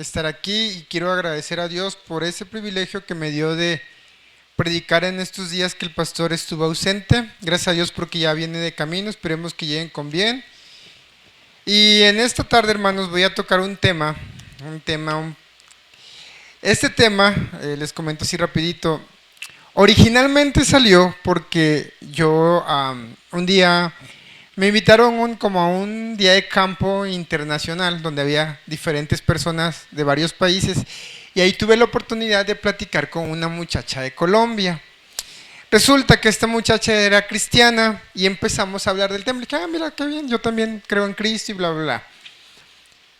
estar aquí y quiero agradecer a Dios por ese privilegio que me dio de predicar en estos días que el pastor estuvo ausente. Gracias a Dios porque ya viene de camino, esperemos que lleguen con bien. Y en esta tarde, hermanos, voy a tocar un tema, un- este tema, les comento así rapidito. Originalmente salió porque yo un día me invitaron como a un día de campo internacional donde había diferentes personas de varios países y ahí tuve la oportunidad de platicar con una muchacha de Colombia. Resulta que esta muchacha era cristiana y empezamos a hablar del tema. Le dije, mira, qué bien, yo también creo en Cristo y bla, bla, bla.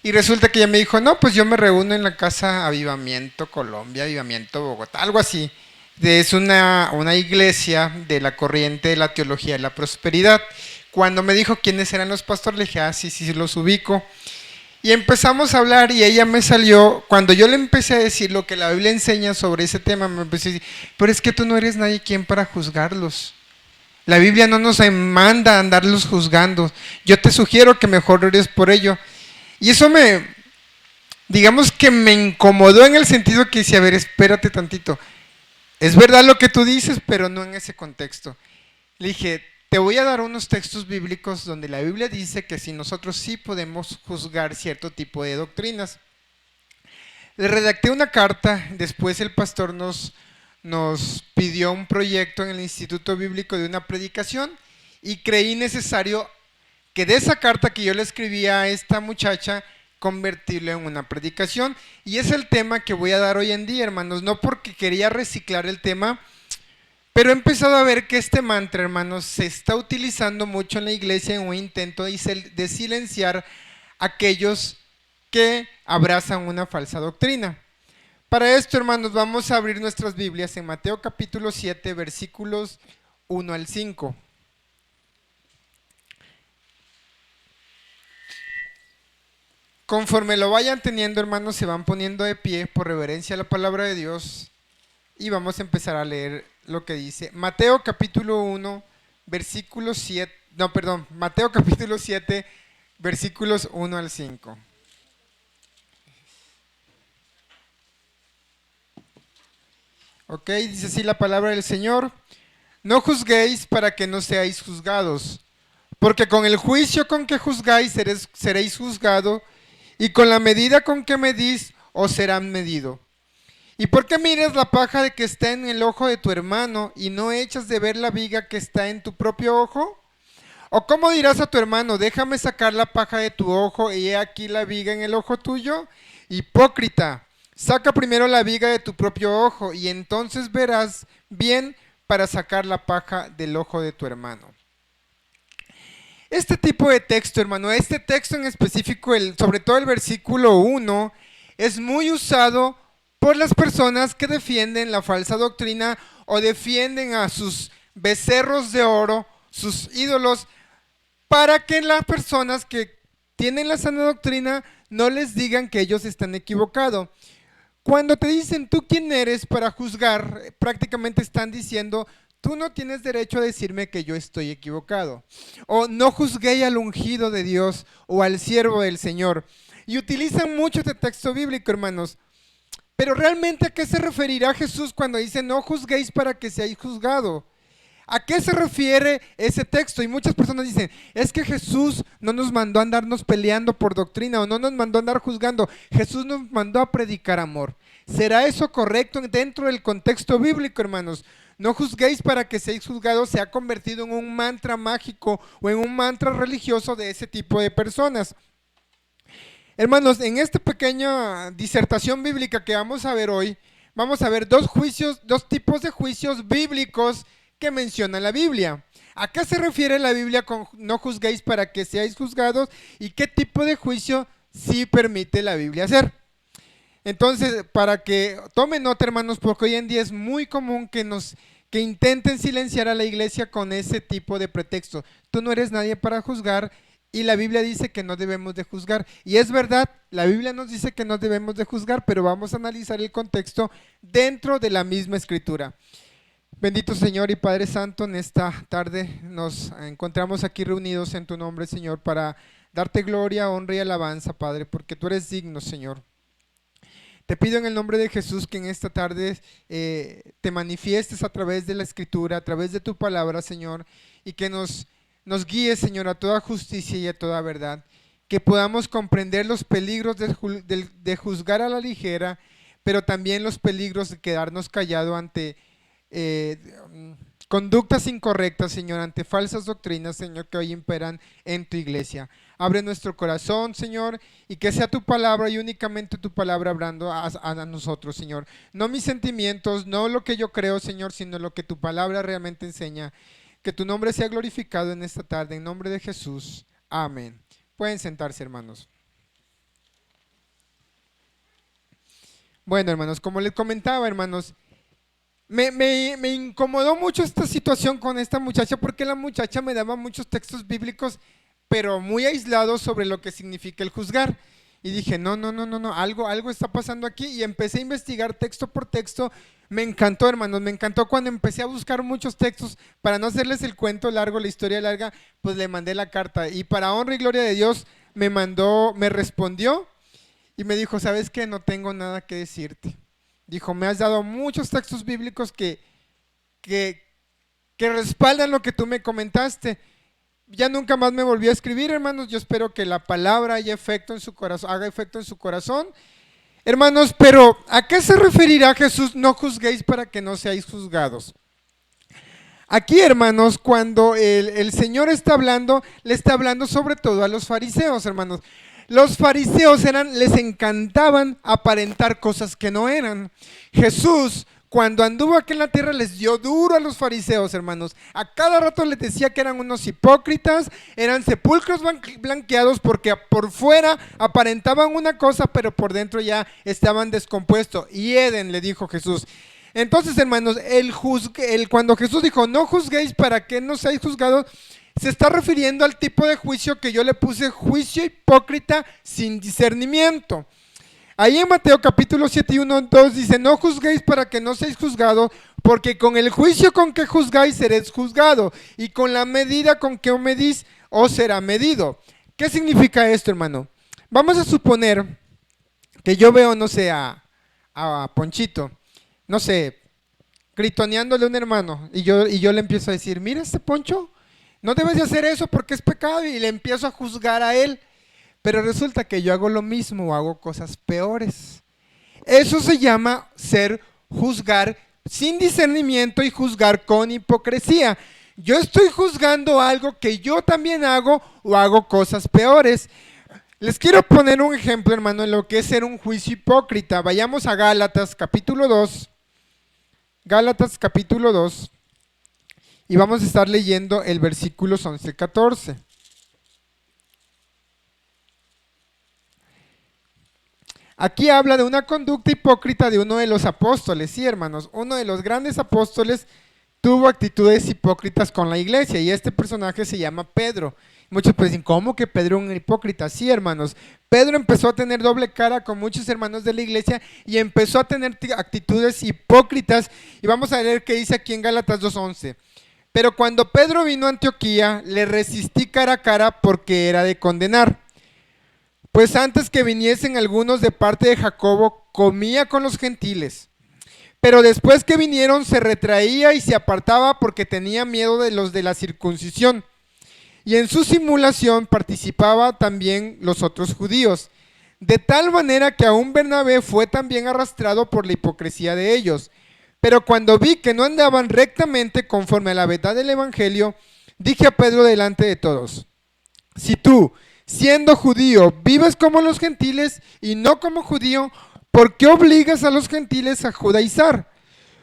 Y resulta que ella me dijo, no, pues yo me reúno en la casa Avivamiento Colombia, Avivamiento Bogotá, algo así. Es una iglesia de la corriente de la teología de la prosperidad. Cuando me dijo quiénes eran los pastores, le dije, sí, sí, los ubico. Y empezamos a hablar y ella me salió, cuando yo le empecé a decir lo que la Biblia enseña sobre ese tema, me empecé a decir, pero es que tú no eres nadie quien para juzgarlos. La Biblia no nos manda a andarlos juzgando. Yo te sugiero que mejor ores por ello. Y eso digamos que me incomodó en el sentido que decía, a ver, espérate tantito. Es verdad lo que tú dices, pero no en ese contexto. Le dije, te voy a dar unos textos bíblicos donde la Biblia dice que si nosotros sí podemos juzgar cierto tipo de doctrinas. Le redacté una carta, después el pastor nos pidió un proyecto en el Instituto Bíblico de una predicación y creí necesario que de esa carta que yo le escribí a esta muchacha, convertirlo en una predicación. Y es el tema que voy a dar hoy en día, hermanos, no porque quería reciclar el tema, pero he empezado a ver que este mantra, hermanos, se está utilizando mucho en la iglesia en un intento de silenciar a aquellos que abrazan una falsa doctrina. Para esto, hermanos, vamos a abrir nuestras Biblias en Mateo capítulo 7, versículos 1 al 5. Conforme lo vayan teniendo, hermanos, se van poniendo de pie por reverencia a la palabra de Dios y vamos a empezar a leer lo que dice Mateo capítulo 1, versículos 7, no, perdón, Mateo capítulo 7, versículos 1 al 5. Ok, dice así la palabra del Señor. No juzguéis para que no seáis juzgados, porque con el juicio con que juzgáis seréis juzgado, y con la medida con que medís os serán medido. ¿Y por qué miras la paja de que está en el ojo de tu hermano y no echas de ver la viga que está en tu propio ojo? ¿O cómo dirás a tu hermano, déjame sacar la paja de tu ojo y he aquí la viga en el ojo tuyo? Hipócrita, saca primero la viga de tu propio ojo y entonces verás bien para sacar la paja del ojo de tu hermano. Este tipo de texto, hermano, este texto en específico, sobre todo el versículo 1, es muy usado por las personas que defienden la falsa doctrina o defienden a sus becerros de oro, sus ídolos, para que las personas que tienen la sana doctrina no les digan que ellos están equivocados. Cuando te dicen tú quién eres para juzgar, prácticamente están diciendo tú no tienes derecho a decirme que yo estoy equivocado. O no juzgué al ungido de Dios o al siervo del Señor. Y utilizan mucho este texto bíblico, hermanos. Pero realmente ¿a qué se referirá Jesús cuando dice no juzguéis para que seáis juzgado? ¿A qué se refiere ese texto? Y muchas personas dicen, es que Jesús no nos mandó a andarnos peleando por doctrina o no nos mandó a andar juzgando. Jesús nos mandó a predicar amor. ¿Será eso correcto dentro del contexto bíblico, hermanos? No juzguéis para que seáis juzgados se ha convertido en un mantra mágico o en un mantra religioso de ese tipo de personas. Hermanos, en esta pequeña disertación bíblica que vamos a ver hoy, vamos a ver dos tipos de juicios bíblicos que menciona la Biblia. ¿A qué se refiere la Biblia con no juzguéis para que seáis juzgados? ¿Y qué tipo de juicio sí permite la Biblia hacer? Entonces, para que tomen nota, hermanos, porque hoy en día es muy común que intenten silenciar a la iglesia con ese tipo de pretexto. Tú no eres nadie para juzgar y la Biblia dice que no debemos de juzgar. Y es verdad, la Biblia nos dice que no debemos de juzgar, pero vamos a analizar el contexto dentro de la misma escritura. Bendito Señor y Padre Santo, en esta tarde nos encontramos aquí reunidos en tu nombre, Señor, para darte gloria, honra y alabanza, Padre, porque tú eres digno, Señor. Te pido en el nombre de Jesús que en esta tarde te manifiestes a través de la Escritura, a través de tu palabra, Señor, y que nos guíes, Señor, a toda justicia y a toda verdad. Que podamos comprender los peligros de juzgar a la ligera, pero también los peligros de quedarnos callados ante conductas incorrectas, Señor, ante falsas doctrinas, Señor, que hoy imperan en tu iglesia. Abre nuestro corazón, Señor, y que sea tu palabra y únicamente tu palabra hablando a nosotros, Señor. No mis sentimientos, no lo que yo creo, Señor, sino lo que tu palabra realmente enseña. Que tu nombre sea glorificado en esta tarde, en nombre de Jesús. Amén. Pueden sentarse, hermanos. Bueno, hermanos, como les comentaba, hermanos, me incomodó mucho esta situación con esta muchacha porque la muchacha me daba muchos textos bíblicos, pero muy aislados sobre lo que significa el juzgar. Y dije, no, algo está pasando aquí. Y empecé a investigar texto por texto. Me encantó, hermanos, me encantó cuando empecé a buscar muchos textos. Para no hacerles el cuento largo, la historia larga, pues le mandé la carta. Y para honra y gloria de Dios, me respondió y me dijo, ¿sabes qué? No tengo nada que decirte. Dijo, me has dado muchos textos bíblicos que respaldan lo que tú me comentaste. Ya nunca más me volvió a escribir, hermanos. Yo espero que la palabra haga efecto en su corazón. Hermanos, pero ¿a qué se referirá Jesús? No juzguéis para que no seáis juzgados. Aquí, hermanos, cuando el Señor está hablando, le está hablando sobre todo a los fariseos, hermanos. Los fariseos les encantaban aparentar cosas que no eran. Jesús, cuando anduvo aquí en la tierra, les dio duro a los fariseos, hermanos. A cada rato les decía que eran unos hipócritas, eran sepulcros blanqueados porque por fuera aparentaban una cosa, pero por dentro ya estaban descompuestos. Y Eden, le dijo Jesús. Entonces, hermanos, cuando Jesús dijo, no juzguéis para que no seáis juzgados, se está refiriendo al tipo de juicio que yo le puse, juicio hipócrita sin discernimiento. Ahí en Mateo capítulo 7 y 1, 2 dice, no juzguéis para que no seáis juzgados, porque con el juicio con que juzgáis seréis juzgados, y con la medida con que os medís os será medido. ¿Qué significa esto, hermano? Vamos a suponer que yo veo, no sé, a Ponchito, no sé, gritoneándole a un hermano, y yo le empiezo a decir, mira este Poncho, no debes de hacer eso porque es pecado, y le empiezo a juzgar a él. Pero resulta que yo hago lo mismo o hago cosas peores. Eso se llama juzgar sin discernimiento y juzgar con hipocresía. Yo estoy juzgando algo que yo también hago o hago cosas peores. Les quiero poner un ejemplo, hermano, en lo que es ser un juicio hipócrita. Vayamos a Gálatas capítulo 2. Gálatas capítulo 2. Y vamos a estar leyendo el versículos 11 y 14. Aquí habla de una conducta hipócrita de uno de los apóstoles. Sí, hermanos, uno de los grandes apóstoles tuvo actitudes hipócritas con la iglesia y este personaje se llama Pedro. Muchos pues dicen, ¿cómo que Pedro es un hipócrita? Sí, hermanos, Pedro empezó a tener doble cara con muchos hermanos de la iglesia y empezó a tener actitudes hipócritas. Y vamos a leer qué dice aquí en Gálatas 2:11. Pero cuando Pedro vino a Antioquía, le resistí cara a cara porque era de condenar. Pues antes que viniesen algunos de parte de Jacobo, comía con los gentiles. Pero después que vinieron se retraía y se apartaba porque tenía miedo de los de la circuncisión. Y en su simulación participaban también los otros judíos. De tal manera que aún Bernabé fue también arrastrado por la hipocresía de ellos. Pero cuando vi que no andaban rectamente conforme a la verdad del evangelio, dije a Pedro delante de todos, si tú, siendo judío, vives como los gentiles y no como judío, ¿por qué obligas a los gentiles a judaizar?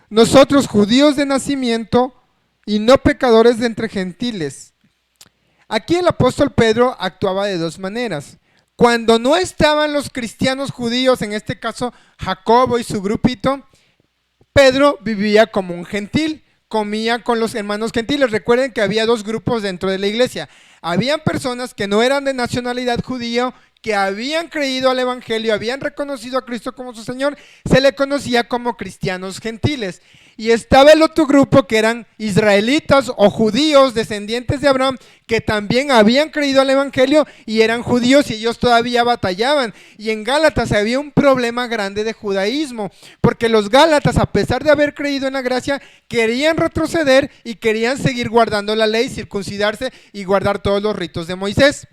Nosotros judíos de nacimiento y no pecadores de entre gentiles. Aquí el apóstol Pedro actuaba de dos maneras. Cuando no estaban los cristianos judíos, en este caso Jacobo y su grupito, Pedro vivía como un gentil, comía con los hermanos gentiles. Recuerden que había dos grupos dentro de la iglesia. Habían personas que no eran de nacionalidad judía, que habían creído al Evangelio, habían reconocido a Cristo como su Señor, se le conocía como cristianos gentiles. Y estaba el otro grupo que eran israelitas o judíos, descendientes de Abraham, que también habían creído al Evangelio y eran judíos y ellos todavía batallaban. Y en Gálatas había un problema grande de judaísmo, porque los gálatas, a pesar de haber creído en la gracia, querían retroceder y querían seguir guardando la ley, circuncidarse y guardar todos los ritos de Moisés.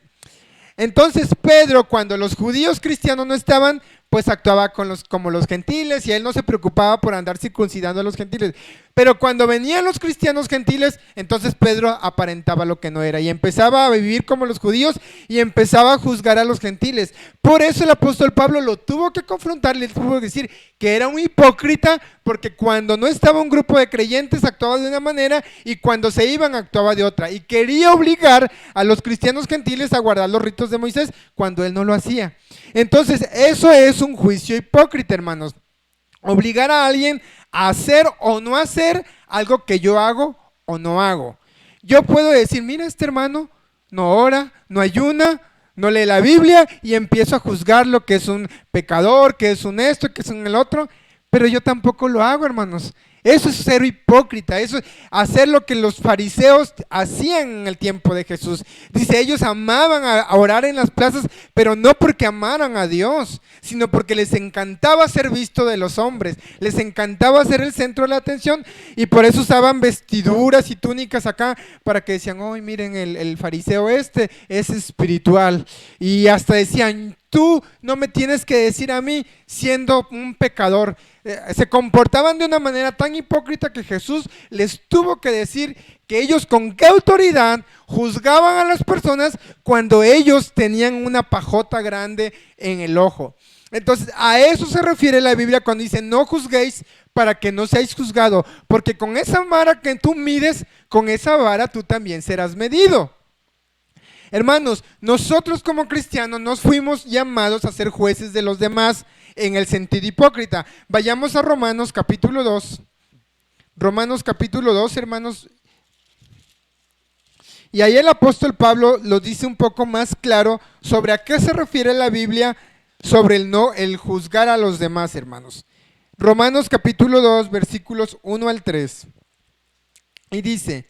Entonces Pedro, cuando los judíos cristianos no estaban, pues actuaba como los gentiles y él no se preocupaba por andar circuncidando a los gentiles. Pero cuando venían los cristianos gentiles, entonces Pedro aparentaba lo que no era y empezaba a vivir como los judíos y empezaba a juzgar a los gentiles. Por eso el apóstol Pablo lo tuvo que confrontar, le tuvo que decir que era un hipócrita, porque cuando no estaba un grupo de creyentes actuaba de una manera y cuando se iban actuaba de otra. Y quería obligar a los cristianos gentiles a guardar los ritos de Moisés cuando él no lo hacía. Entonces eso es un juicio hipócrita, hermanos. Obligar a alguien a hacer o no hacer algo que yo hago o no hago. Yo puedo decir, mira, este hermano no ora, no ayuna, no lee la Biblia y empiezo a juzgar lo que es un pecador, que es un esto, que es un el otro, pero yo tampoco lo hago, hermanos. Eso es ser hipócrita, eso es hacer lo que los fariseos hacían en el tiempo de Jesús. Dice, ellos amaban a orar en las plazas, pero no porque amaran a Dios, sino porque les encantaba ser visto de los hombres, les encantaba ser el centro de la atención y por eso usaban vestiduras y túnicas acá para que decían, oh, miren, el fariseo este es espiritual. Y hasta decían, tú no me tienes que decir a mí siendo un pecador. Se comportaban de una manera tan hipócrita que Jesús les tuvo que decir que ellos con qué autoridad juzgaban a las personas cuando ellos tenían una pajota grande en el ojo. Entonces a eso se refiere la Biblia cuando dice no juzguéis para que no seáis juzgados, porque con esa vara que tú mides, con esa vara tú también serás medido. Hermanos, nosotros como cristianos nos fuimos llamados a ser jueces de los demás en el sentido hipócrita. Vayamos a Romanos capítulo 2. Romanos capítulo 2, hermanos. Y ahí el apóstol Pablo lo dice un poco más claro sobre a qué se refiere la Biblia sobre el juzgar a los demás, hermanos. Romanos capítulo 2, versículos 1 al 3. Y dice,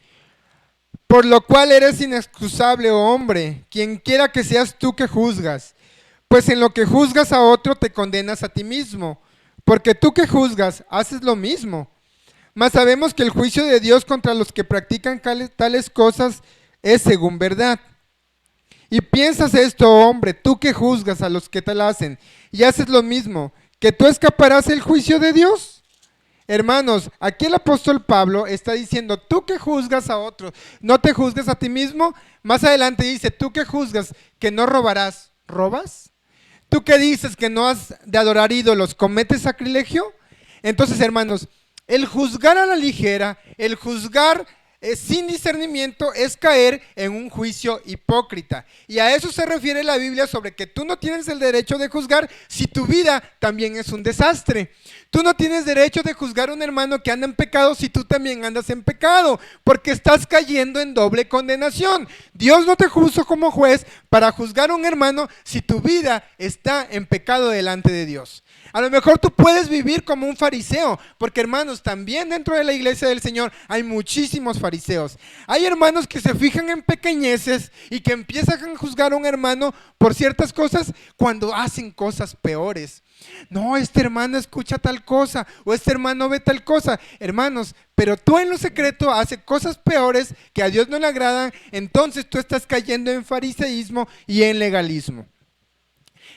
por lo cual eres inexcusable, oh hombre, quien quiera que seas tú que juzgas, pues en lo que juzgas a otro te condenas a ti mismo, porque tú que juzgas haces lo mismo. Mas sabemos que el juicio de Dios contra los que practican tales cosas es según verdad. Y piensas esto, oh hombre, tú que juzgas a los que tal hacen y haces lo mismo, ¿que tú escaparás del juicio de Dios? Hermanos, aquí el apóstol Pablo está diciendo, tú que juzgas a otros, no te juzgas a ti mismo. Más adelante dice, tú que juzgas que no robarás, ¿robas? Tú que dices que no has de adorar ídolos, ¿cometes sacrilegio? Entonces, hermanos, el juzgar a la ligera, el juzgar sin discernimiento es caer en un juicio hipócrita. Y a eso se refiere la Biblia sobre que tú no tienes el derecho de juzgar si tu vida también es un desastre. Tú no tienes derecho de juzgar a un hermano que anda en pecado si tú también andas en pecado, porque estás cayendo en doble condenación. Dios no te puso como juez para juzgar a un hermano si tu vida está en pecado delante de Dios. A lo mejor tú puedes vivir como un fariseo, porque hermanos, también dentro de la iglesia del Señor hay muchísimos fariseos. Hay hermanos que se fijan en pequeñeces y que empiezan a juzgar a un hermano por ciertas cosas cuando hacen cosas peores. No, este hermano escucha tal cosa o este hermano ve tal cosa. Hermanos, pero tú en lo secreto haces cosas peores que a Dios no le agradan, entonces tú estás cayendo en fariseísmo y en legalismo.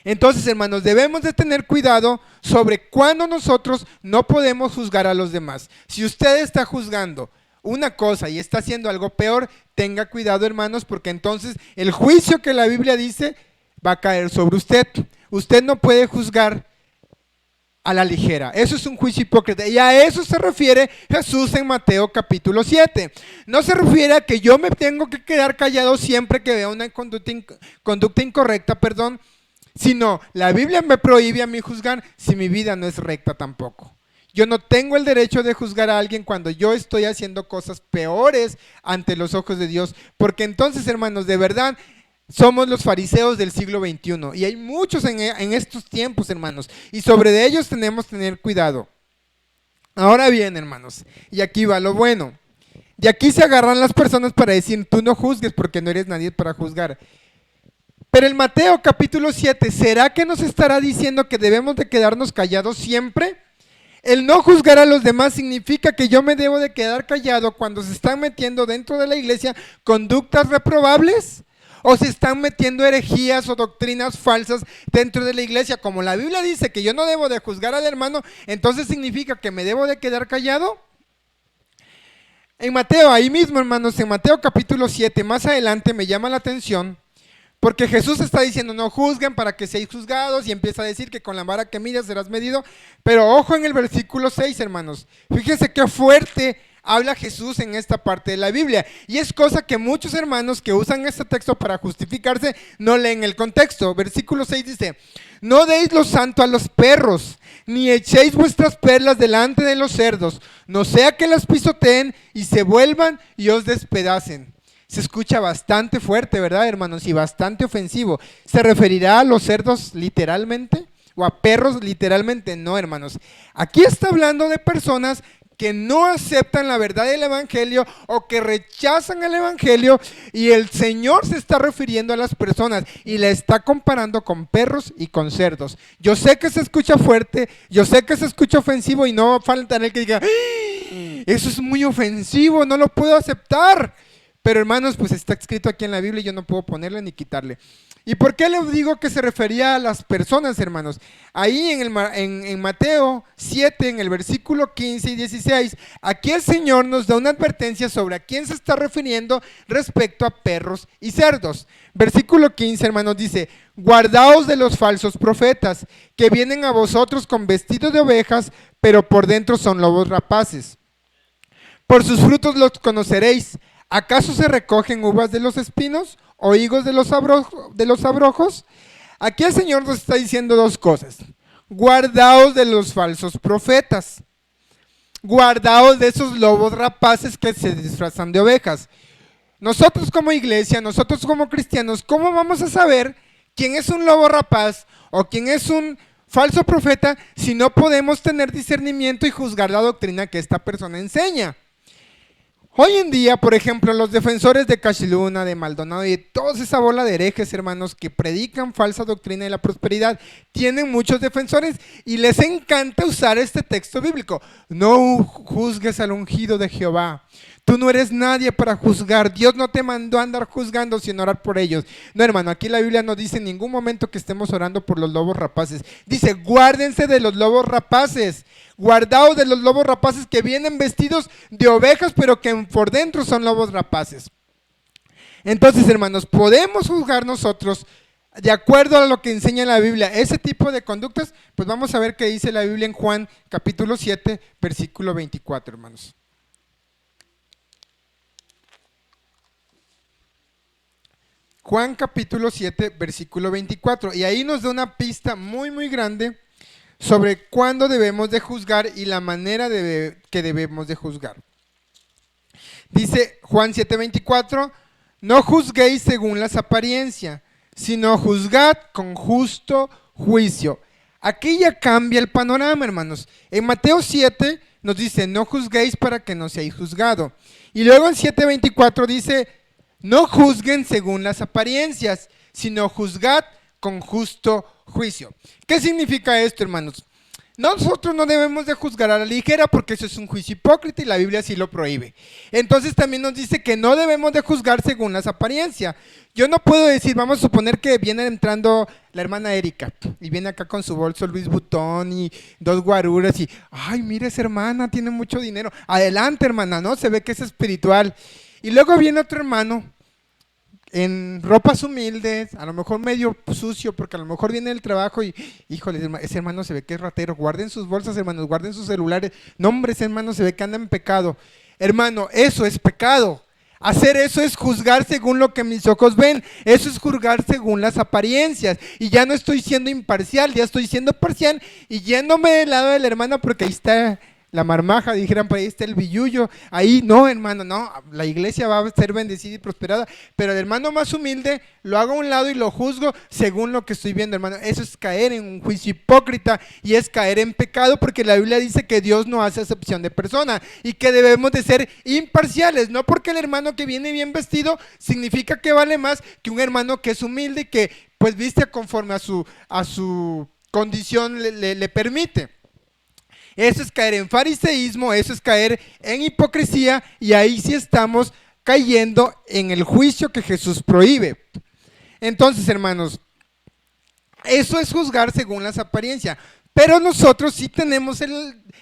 Entonces, hermanos, debemos de tener cuidado sobre cuándo nosotros no podemos juzgar a los demás. Si usted está juzgando una cosa y está haciendo algo peor, tenga cuidado, hermanos, porque entonces el juicio que la Biblia dice va a caer sobre usted. Usted no puede juzgar a la ligera. Eso es un juicio hipócrita. Y a eso se refiere Jesús en Mateo capítulo 7. No se refiere a que yo me tengo que quedar callado siempre que vea una conducta incorrecta, sino la Biblia me prohíbe a mí juzgar si mi vida no es recta tampoco. Yo no tengo el derecho de juzgar a alguien cuando yo estoy haciendo cosas peores ante los ojos de Dios, porque entonces, hermanos, de verdad, somos los fariseos del siglo XXI. Y hay muchos en estos tiempos, hermanos. Y sobre ellos tenemos que tener cuidado. Ahora bien, hermanos, y aquí va lo bueno. De aquí se agarran las personas para decir, tú no juzgues porque no eres nadie para juzgar. Pero en Mateo capítulo 7, ¿será que nos estará diciendo que debemos de quedarnos callados siempre? El no juzgar a los demás significa que yo me debo de quedar callado cuando se están metiendo dentro de la iglesia conductas reprobables o se están metiendo herejías o doctrinas falsas dentro de la iglesia. Como la Biblia dice que yo no debo de juzgar al hermano, entonces significa que me debo de quedar callado. En Mateo, ahí mismo, hermanos, en Mateo capítulo 7, más adelante me llama la atención, porque Jesús está diciendo, no juzguen para que seáis juzgados, y empieza a decir que con la vara que midas serás medido. Pero ojo en el versículo 6, hermanos. Fíjense qué fuerte habla Jesús en esta parte de la Biblia. Y es cosa que muchos hermanos que usan este texto para justificarse no leen el contexto. Versículo 6 dice, no deis lo santo a los perros, ni echéis vuestras perlas delante de los cerdos, no sea que las pisoteen y se vuelvan y os despedacen. Se escucha bastante fuerte, ¿verdad, hermanos? Y bastante ofensivo. ¿Se referirá a los cerdos literalmente? ¿O a perros literalmente? No, hermanos. Aquí está hablando de personas que no aceptan la verdad del evangelio o que rechazan el evangelio, y el Señor se está refiriendo a las personas y le está comparando con perros y con cerdos. Yo sé que se escucha fuerte, yo sé que se escucha ofensivo, y no falta el que diga, eso es muy ofensivo, no lo puedo aceptar. Pero hermanos, pues está escrito aquí en la Biblia y yo no puedo ponerle ni quitarle. ¿Y por qué les digo que se refería a las personas, hermanos? Ahí en Mateo 7, en el versículo 15 y 16, aquí el Señor nos da una advertencia sobre a quién se está refiriendo respecto a perros y cerdos. Versículo 15, hermanos, dice, guardaos de los falsos profetas, que vienen a vosotros con vestidos de ovejas, pero por dentro son lobos rapaces. Por sus frutos los conoceréis. ¿Acaso se recogen uvas de los espinos o higos de los abrojos? Aquí el Señor nos está diciendo dos cosas. Guardaos de los falsos profetas. Guardaos de esos lobos rapaces que se disfrazan de ovejas. Nosotros como iglesia, nosotros como cristianos, ¿cómo vamos a saber quién es un lobo rapaz o quién es un falso profeta si no podemos tener discernimiento y juzgar la doctrina que esta persona enseña? Hoy en día, por ejemplo, los defensores de Cachiluna, de Maldonado y de toda esa bola de herejes, hermanos, que predican falsa doctrina de la prosperidad, tienen muchos defensores y les encanta usar este texto bíblico. No juzgues al ungido de Jehová. Tú no eres nadie para juzgar. Dios no te mandó a andar juzgando, sino orar por ellos. No, hermano, aquí la Biblia no dice en ningún momento que estemos orando por los lobos rapaces. Dice, guárdense de los lobos rapaces. Guardaos de los lobos rapaces que vienen vestidos de ovejas, pero que por dentro son lobos rapaces. Entonces, hermanos, podemos juzgar nosotros de acuerdo a lo que enseña la Biblia ese tipo de conductas. Pues vamos a ver qué dice la Biblia en Juan capítulo 7, versículo 24, hermanos. Juan capítulo 7, versículo 24. Y ahí nos da una pista muy, muy grande sobre cuándo debemos de juzgar y la manera que debemos de juzgar. Dice Juan 7:24, no juzguéis según las apariencias, sino juzgad con justo juicio. Aquí ya cambia el panorama, hermanos. En Mateo 7 nos dice, no juzguéis para que no seáis juzgados. Y luego en 7:24 dice, no juzguen según las apariencias, sino juzgad con justo juicio. ¿Qué significa esto, hermanos? Nosotros no debemos de juzgar a la ligera porque eso es un juicio hipócrita y la Biblia sí lo prohíbe. Entonces también nos dice que no debemos de juzgar según las apariencias. Yo no puedo decir, vamos a suponer que viene entrando la hermana Erika y viene acá con su bolso Luis Butón y dos guaruras y, ay, mira esa hermana, tiene mucho dinero. Adelante, hermana, ¿no? Se ve que es espiritual. Y luego viene otro hermano en ropas humildes, a lo mejor medio sucio, porque a lo mejor viene del trabajo y, híjole, ese hermano se ve que es ratero. Guarden sus bolsas, hermanos, guarden sus celulares. No, hombre, ese hermano se ve que anda en pecado. Hermano, eso es pecado. Hacer eso es juzgar según lo que mis ojos ven. Eso es juzgar según las apariencias. Y ya no estoy siendo imparcial, ya estoy siendo parcial y yéndome del lado de la hermana porque ahí está la marmaja, dijeran por ahí está el billullo, ahí no, hermano, no, la iglesia va a ser bendecida y prosperada, pero el hermano más humilde lo hago a un lado y lo juzgo según lo que estoy viendo, hermano. Eso es caer en un juicio hipócrita y es caer en pecado, porque la Biblia dice que Dios no hace acepción de persona y que debemos de ser imparciales, no porque el hermano que viene bien vestido significa que vale más que un hermano que es humilde y que pues viste conforme a su condición le permite. Eso es caer en fariseísmo, eso es caer en hipocresía, y ahí sí estamos cayendo en el juicio que Jesús prohíbe. Entonces, hermanos, eso es juzgar según las apariencias, pero nosotros sí tenemos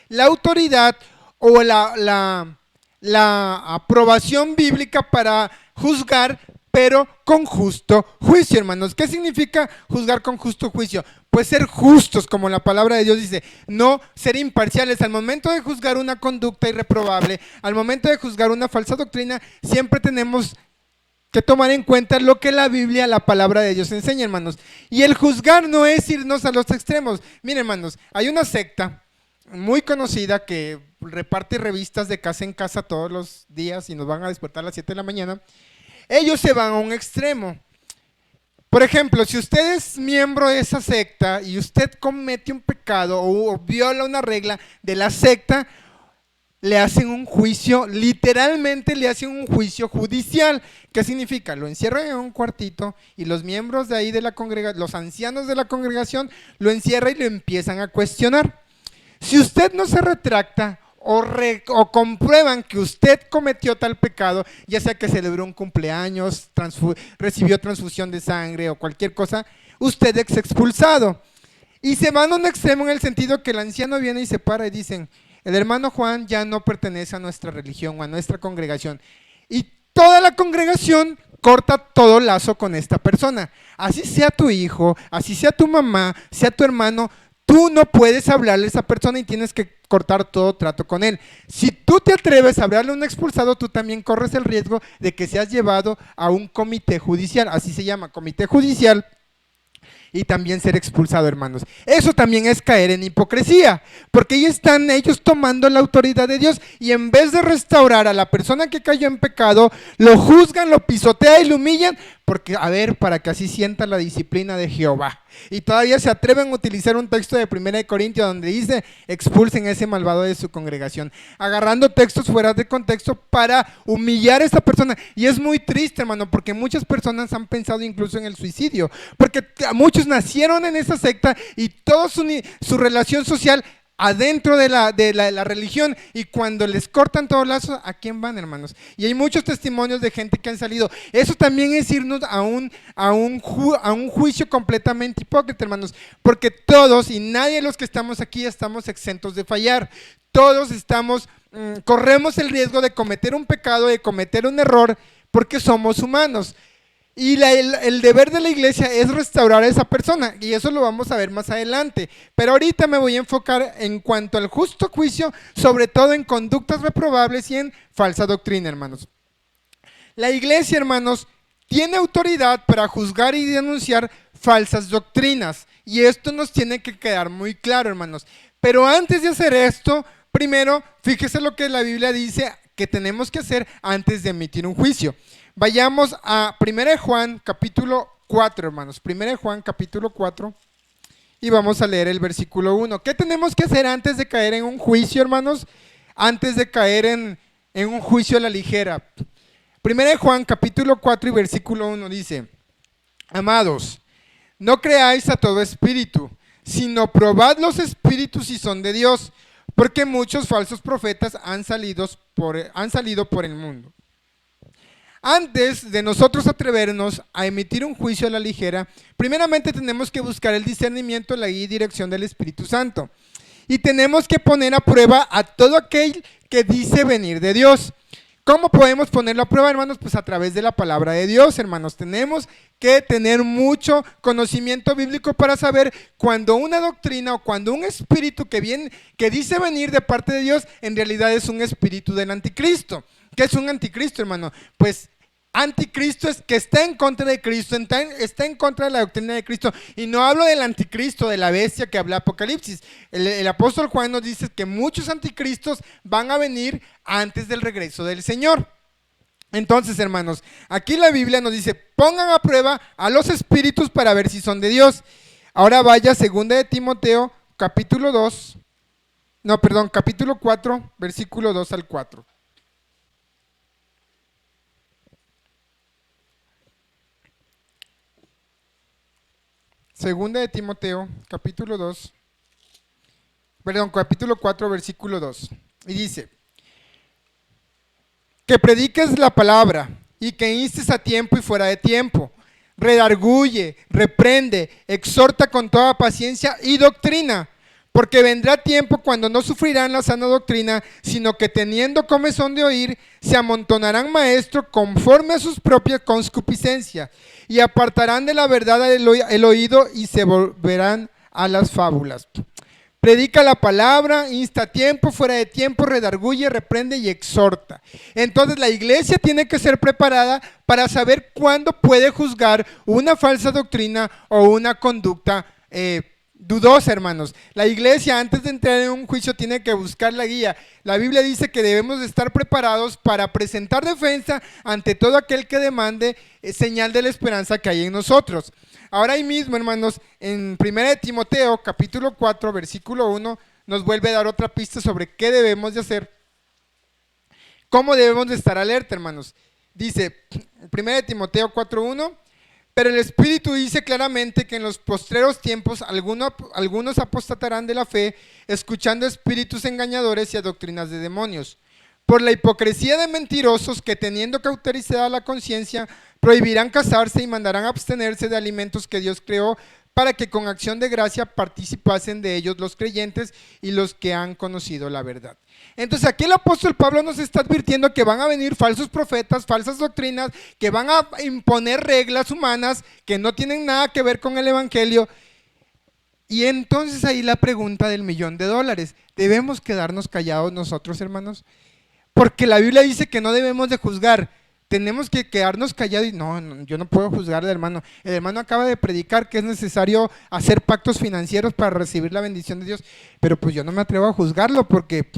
la autoridad o la aprobación bíblica para juzgar, pero con justo juicio, hermanos. ¿Qué significa juzgar con justo juicio? Pues ser justos, como la palabra de Dios dice, no ser imparciales. Al momento de juzgar una conducta irreprobable, al momento de juzgar una falsa doctrina, siempre tenemos que tomar en cuenta lo que la Biblia, la palabra de Dios enseña, hermanos. Y el juzgar no es irnos a los extremos. Miren, hermanos, hay una secta muy conocida que reparte revistas de casa en casa todos los días y nos van a despertar a las 7 de la mañana. Ellos se van a un extremo. Por ejemplo, si usted es miembro de esa secta y usted comete un pecado o viola una regla de la secta, le hacen un juicio, literalmente le hacen un juicio judicial. ¿Qué significa? Lo encierran en un cuartito y los miembros de ahí de la congregación, los ancianos de la congregación, lo encierran y lo empiezan a cuestionar. Si usted no se retracta o comprueban que usted cometió tal pecado, ya sea que celebró un cumpleaños, recibió transfusión de sangre o cualquier cosa, usted es expulsado. Y se van a un extremo en el sentido que el anciano viene y se para y dicen: el hermano Juan ya no pertenece a nuestra religión o a nuestra congregación. Y toda la congregación corta todo lazo con esta persona. Así sea tu hijo, así sea tu mamá, sea tu hermano, tú no puedes hablarle a esa persona y tienes que cortar todo trato con él. Si tú te atreves a hablarle a un expulsado, tú también corres el riesgo de que seas llevado a un comité judicial. Así se llama, comité judicial. Y también ser expulsado, hermanos. Eso también es caer en hipocresía, porque ahí están ellos tomando la autoridad de Dios y en vez de restaurar a la persona que cayó en pecado, lo juzgan, lo pisotean y lo humillan, porque, a ver, para que así sienta la disciplina de Jehová. Y todavía se atreven a utilizar un texto de 1 Corintios donde dice: expulsen a ese malvado de su congregación, agarrando textos fuera de contexto para humillar a esta persona. Y es muy triste, hermano, porque muchas personas han pensado incluso en el suicidio, porque muchos nacieron en esa secta y toda su relación social adentro de la religión, y cuando les cortan todos lazos, ¿a quién van, hermanos? Y hay muchos testimonios de gente que han salido. Eso también es irnos a un juicio completamente hipócrita, hermanos, porque todos y nadie de los que estamos aquí estamos exentos de fallar. Todos corremos el riesgo de cometer un pecado, de cometer un error, porque somos humanos. Y el deber de la iglesia es restaurar a esa persona, y eso lo vamos a ver más adelante. Pero ahorita me voy a enfocar en cuanto al justo juicio, sobre todo en conductas reprobables y en falsa doctrina, hermanos. La iglesia, hermanos, tiene autoridad para juzgar y denunciar falsas doctrinas, y esto nos tiene que quedar muy claro, hermanos. Pero antes de hacer esto, primero, fíjese lo que la Biblia dice que tenemos que hacer antes de emitir un juicio. Vayamos a 1 Juan capítulo 4, hermanos. 1 Juan capítulo 4 y vamos a leer el versículo 1. ¿Qué tenemos que hacer antes de caer en un juicio, hermanos? Antes de caer en un juicio a la ligera. 1 Juan capítulo 4 y versículo 1 dice: amados, no creáis a todo espíritu, sino probad los espíritus si son de Dios, porque muchos falsos profetas han salido por el mundo. Antes de nosotros atrevernos a emitir un juicio a la ligera, primeramente tenemos que buscar el discernimiento, la guía y dirección del Espíritu Santo. Y tenemos que poner a prueba a todo aquel que dice venir de Dios. ¿Cómo podemos ponerlo a prueba, hermanos? Pues a través de la palabra de Dios, hermanos. Tenemos que tener mucho conocimiento bíblico para saber cuando una doctrina o cuando un espíritu que dice venir de parte de Dios, en realidad es un espíritu del anticristo. ¿Qué es un anticristo, hermano? Pues anticristo es que está en contra de Cristo, está en contra de la doctrina de Cristo. Y no hablo del anticristo, de la bestia que habla Apocalipsis. El apóstol Juan nos dice que muchos anticristos van a venir antes del regreso del Señor. Entonces, hermanos, aquí la Biblia nos dice, pongan a prueba a los espíritus para ver si son de Dios. Ahora vaya, 2 de Timoteo, capítulo 4, versículo 2 al 4. Segunda de Timoteo, capítulo 4, versículo 2. Y dice, que prediques la palabra y que instes a tiempo y fuera de tiempo. Redarguye, reprende, exhorta con toda paciencia y doctrina. Porque vendrá tiempo cuando no sufrirán la sana doctrina, sino que teniendo comezón de oír, se amontonarán maestros conforme a sus propias concupiscencias, y apartarán de la verdad el oído y se volverán a las fábulas. Predica la palabra, insta a tiempo, fuera de tiempo, redarguye, reprende y exhorta. Entonces la iglesia tiene que ser preparada para saber cuándo puede juzgar una falsa doctrina o una conducta dudosa, hermanos. La iglesia, antes de entrar en un juicio, tiene que buscar la guía. La Biblia dice que debemos de estar preparados para presentar defensa ante todo aquel que demande señal de la esperanza que hay en nosotros. Ahora ahí mismo, hermanos, en 1 de Timoteo, capítulo 4, versículo 1, nos vuelve a dar otra pista sobre qué debemos de hacer. ¿Cómo debemos de estar alerta, hermanos? Dice, 1 de Timoteo 4:1, pero el Espíritu dice claramente que en los postreros tiempos algunos apostatarán de la fe, escuchando espíritus engañadores y a doctrinas de demonios. Por la hipocresía de mentirosos que, teniendo cauterizada la conciencia, prohibirán casarse y mandarán abstenerse de alimentos que Dios creó, para que con acción de gracia participasen de ellos los creyentes y los que han conocido la verdad. Entonces aquí el apóstol Pablo nos está advirtiendo que van a venir falsos profetas, falsas doctrinas, que van a imponer reglas humanas que no tienen nada que ver con el evangelio. Y entonces ahí la pregunta del $1.000.000, ¿debemos quedarnos callados nosotros, hermanos? Porque la Biblia dice que no debemos de juzgar. Tenemos que quedarnos callados y no, yo no puedo juzgar al hermano. El hermano acaba de predicar que es necesario hacer pactos financieros para recibir la bendición de Dios, pero pues yo no me atrevo a juzgarlo porque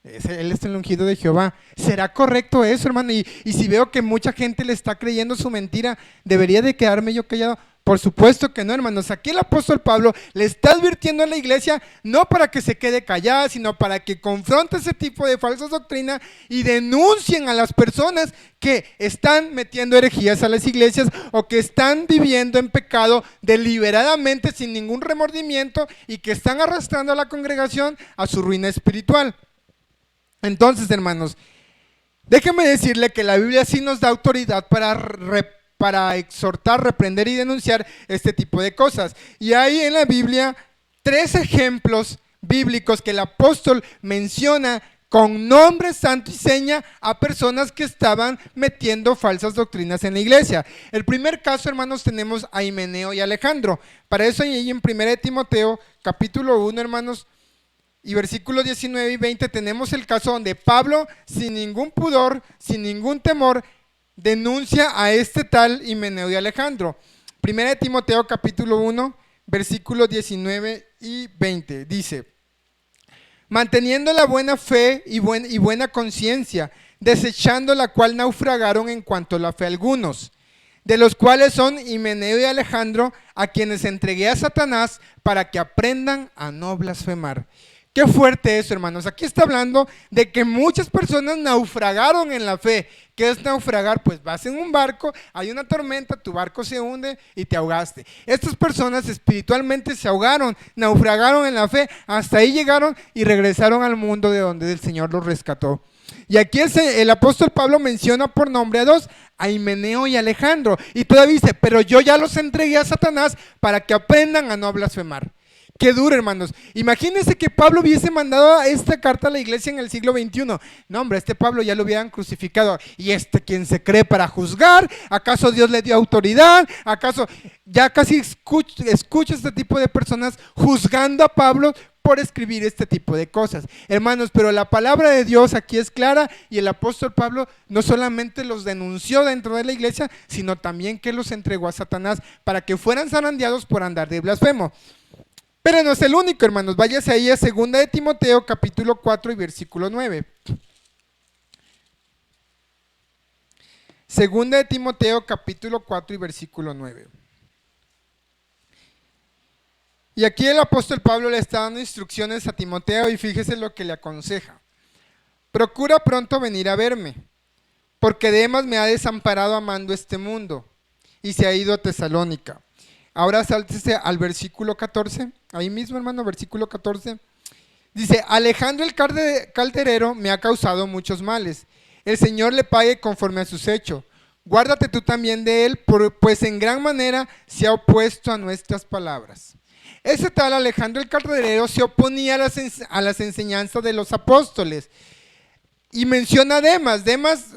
él es el ungido de Jehová. ¿Será correcto eso, hermano? Y si veo que mucha gente le está creyendo su mentira, ¿debería de quedarme yo callado? Por supuesto que no, hermanos. Aquí el apóstol Pablo le está advirtiendo a la iglesia no para que se quede callada, sino para que confronte ese tipo de falsas doctrinas y denuncien a las personas que están metiendo herejías a las iglesias o que están viviendo en pecado deliberadamente sin ningún remordimiento y que están arrastrando a la congregación a su ruina espiritual. Entonces, hermanos, déjeme decirle que la Biblia sí nos da autoridad para exhortar, reprender y denunciar este tipo de cosas. Y hay en la Biblia 3 ejemplos bíblicos que el apóstol menciona con nombre, santo y seña a personas que estaban metiendo falsas doctrinas en la iglesia. El primer caso, hermanos, tenemos a Himeneo y Alejandro. Para eso ahí en 1 de Timoteo, capítulo 1, hermanos, y versículos 19 y 20 tenemos el caso donde Pablo, sin ningún pudor, sin ningún temor, denuncia a este tal Himeneo y Alejandro. 1 de Timoteo capítulo 1, versículos 19 y 20, dice: manteniendo la buena fe y buena conciencia, desechando la cual naufragaron en cuanto a la fe algunos, de los cuales son Himeneo y Alejandro, a quienes entregué a Satanás para que aprendan a no blasfemar. Qué fuerte eso, hermanos. Aquí está hablando de que muchas personas naufragaron en la fe. ¿Qué es naufragar? Pues vas en un barco, hay una tormenta, tu barco se hunde y te ahogaste. Estas personas espiritualmente se ahogaron, naufragaron en la fe, hasta ahí llegaron y regresaron al mundo de donde el Señor los rescató. Y aquí el apóstol Pablo menciona por nombre a 2, a Himeneo y Alejandro. Y todavía dice, pero yo ya los entregué a Satanás para que aprendan a no blasfemar. Qué duro, hermanos. Imagínense que Pablo hubiese mandado esta carta a la iglesia en el siglo XXI. No, hombre, este Pablo ya lo hubieran crucificado. ¿Y quién se cree para juzgar? ¿Acaso Dios le dio autoridad? ¿Acaso ya casi escucha este tipo de personas juzgando a Pablo por escribir este tipo de cosas. Hermanos, pero la palabra de Dios aquí es clara y el apóstol Pablo no solamente los denunció dentro de la iglesia, sino también que los entregó a Satanás para que fueran zarandeados por andar de blasfemo. Pero no es el único, hermanos. Váyase ahí a 2 de Timoteo, capítulo 4 y versículo 9. 2 de Timoteo, capítulo 4 y versículo 9. Y aquí el apóstol Pablo le está dando instrucciones a Timoteo y fíjese lo que le aconseja. Procura pronto venir a verme, porque Demas me ha desamparado amando este mundo y se ha ido a Tesalónica. Ahora sáltese al versículo 14, ahí mismo, hermano, versículo 14. Dice, Alejandro el calderero me ha causado muchos males. El Señor le pague conforme a sus hechos. Guárdate tú también de él, pues en gran manera se ha opuesto a nuestras palabras. Ese tal Alejandro el calderero se oponía a las enseñanzas de los apóstoles. Y menciona a Demas. Demas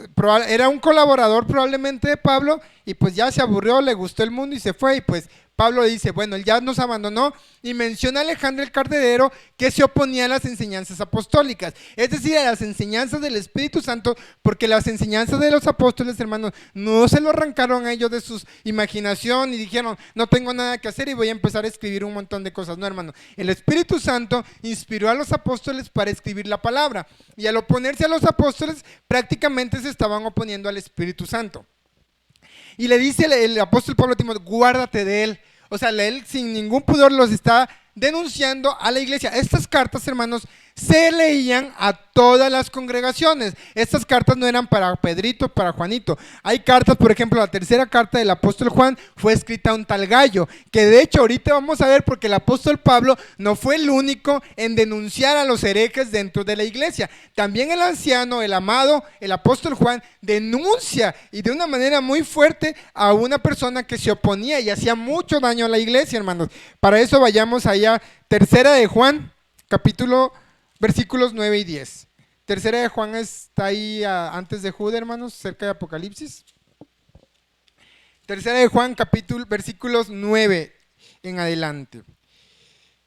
era un colaborador probablemente de Pablo y pues ya se aburrió, le gustó el mundo y se fue. Y pues Pablo dice, bueno, él ya nos abandonó, y menciona a Alejandro el carcelero que se oponía a las enseñanzas apostólicas, es decir, a las enseñanzas del Espíritu Santo, porque las enseñanzas de los apóstoles, hermanos, no se lo arrancaron a ellos de su imaginación y dijeron, no tengo nada que hacer y voy a empezar a escribir un montón de cosas. No, hermano, el Espíritu Santo inspiró a los apóstoles para escribir la palabra, y al oponerse a los apóstoles, prácticamente se estaban oponiendo al Espíritu Santo. Y le dice el apóstol Pablo a Timoteo, guárdate de él. O sea, él sin ningún pudor los está denunciando a la iglesia. Estas cartas, hermanos, se leían a todas las congregaciones. Estas cartas no eran para Pedrito, para Juanito. Hay cartas, por ejemplo, la tercera carta del apóstol Juan fue escrita a un tal Gallo, que de hecho ahorita vamos a ver porque el apóstol Pablo no fue el único en denunciar a los herejes dentro de la iglesia. También el anciano, el amado, el apóstol Juan denuncia y de una manera muy fuerte a una persona que se oponía y hacía mucho daño a la iglesia, hermanos. Para eso vayamos allá, tercera de Juan, capítulo versículos 9 y 10. Tercera de Juan está ahí antes de Judas, hermanos, cerca de Apocalipsis. Tercera de Juan, capítulo, versículos 9 en adelante.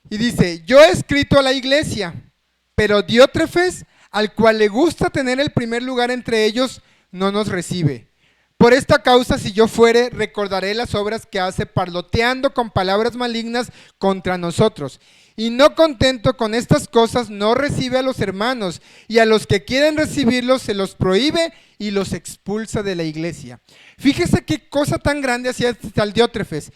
Y dice, yo he escrito a la iglesia, pero Diótrefes, al cual le gusta tener el primer lugar entre ellos, no nos recibe. Por esta causa, si yo fuere, recordaré las obras que hace parloteando con palabras malignas contra nosotros. Y no contento con estas cosas, no recibe a los hermanos, y a los que quieren recibirlos se los prohíbe y los expulsa de la iglesia. Fíjese qué cosa tan grande hacía este tal Diótrefes.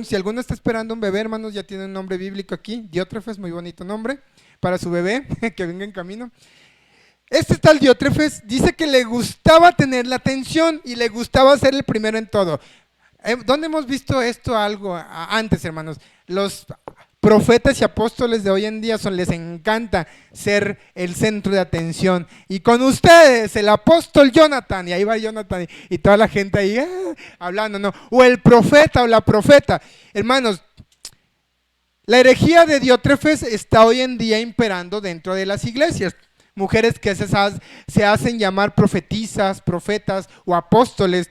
Si alguno está esperando un bebé, hermanos, ya tiene un nombre bíblico aquí. Diótrefes, muy bonito nombre para su bebé que venga en camino. Este tal Diótrefes dice que le gustaba tener la atención y le gustaba ser el primero en todo. ¿Dónde hemos visto esto algo antes, hermanos? Los profetas y apóstoles de hoy en día les encanta ser el centro de atención. Y con ustedes, el apóstol Jonathan, y ahí va Jonathan y toda la gente ahí hablando, ¿no? O el profeta o la profeta. Hermanos, la herejía de Diótrefes está hoy en día imperando dentro de las iglesias. Mujeres que se hacen llamar profetisas, profetas o apóstoles.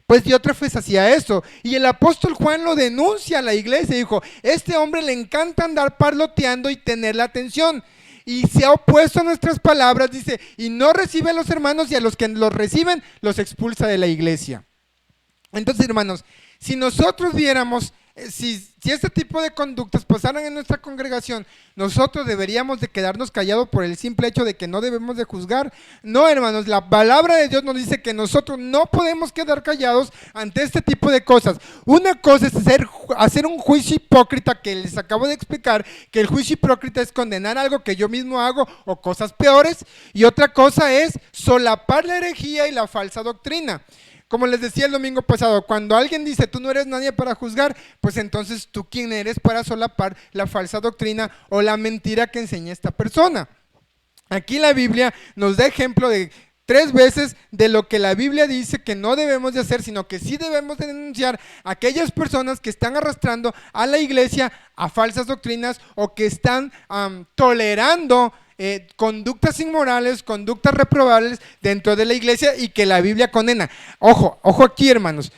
Pues Diótrefes hacía eso, y el apóstol Juan lo denuncia a la iglesia, dijo, este hombre le encanta andar parloteando y tener la atención, y se ha opuesto a nuestras palabras, dice, y no recibe a los hermanos, y a los que los reciben, los expulsa de la iglesia. Entonces, hermanos, si nosotros viéramos, si este tipo de conductas pasaran en nuestra congregación, nosotros deberíamos de quedarnos callados por el simple hecho de que no debemos de juzgar. No, hermanos, la palabra de Dios nos dice que nosotros no podemos quedar callados ante este tipo de cosas. Una cosa es hacer un juicio hipócrita, que les acabo de explicar, que el juicio hipócrita es condenar algo que yo mismo hago o cosas peores, y otra cosa es solapar la herejía y la falsa doctrina. Como les decía el domingo pasado, cuando alguien dice tú no eres nadie para juzgar, pues entonces tú quién eres para solapar la falsa doctrina o la mentira que enseña esta persona. Aquí la Biblia nos da ejemplo de 3 veces de lo que la Biblia dice que no debemos de hacer, sino que sí debemos de denunciar a aquellas personas que están arrastrando a la iglesia a falsas doctrinas o que están tolerando conductas inmorales, conductas reprobables dentro de la iglesia y que la Biblia condena. Ojo aquí, hermanos,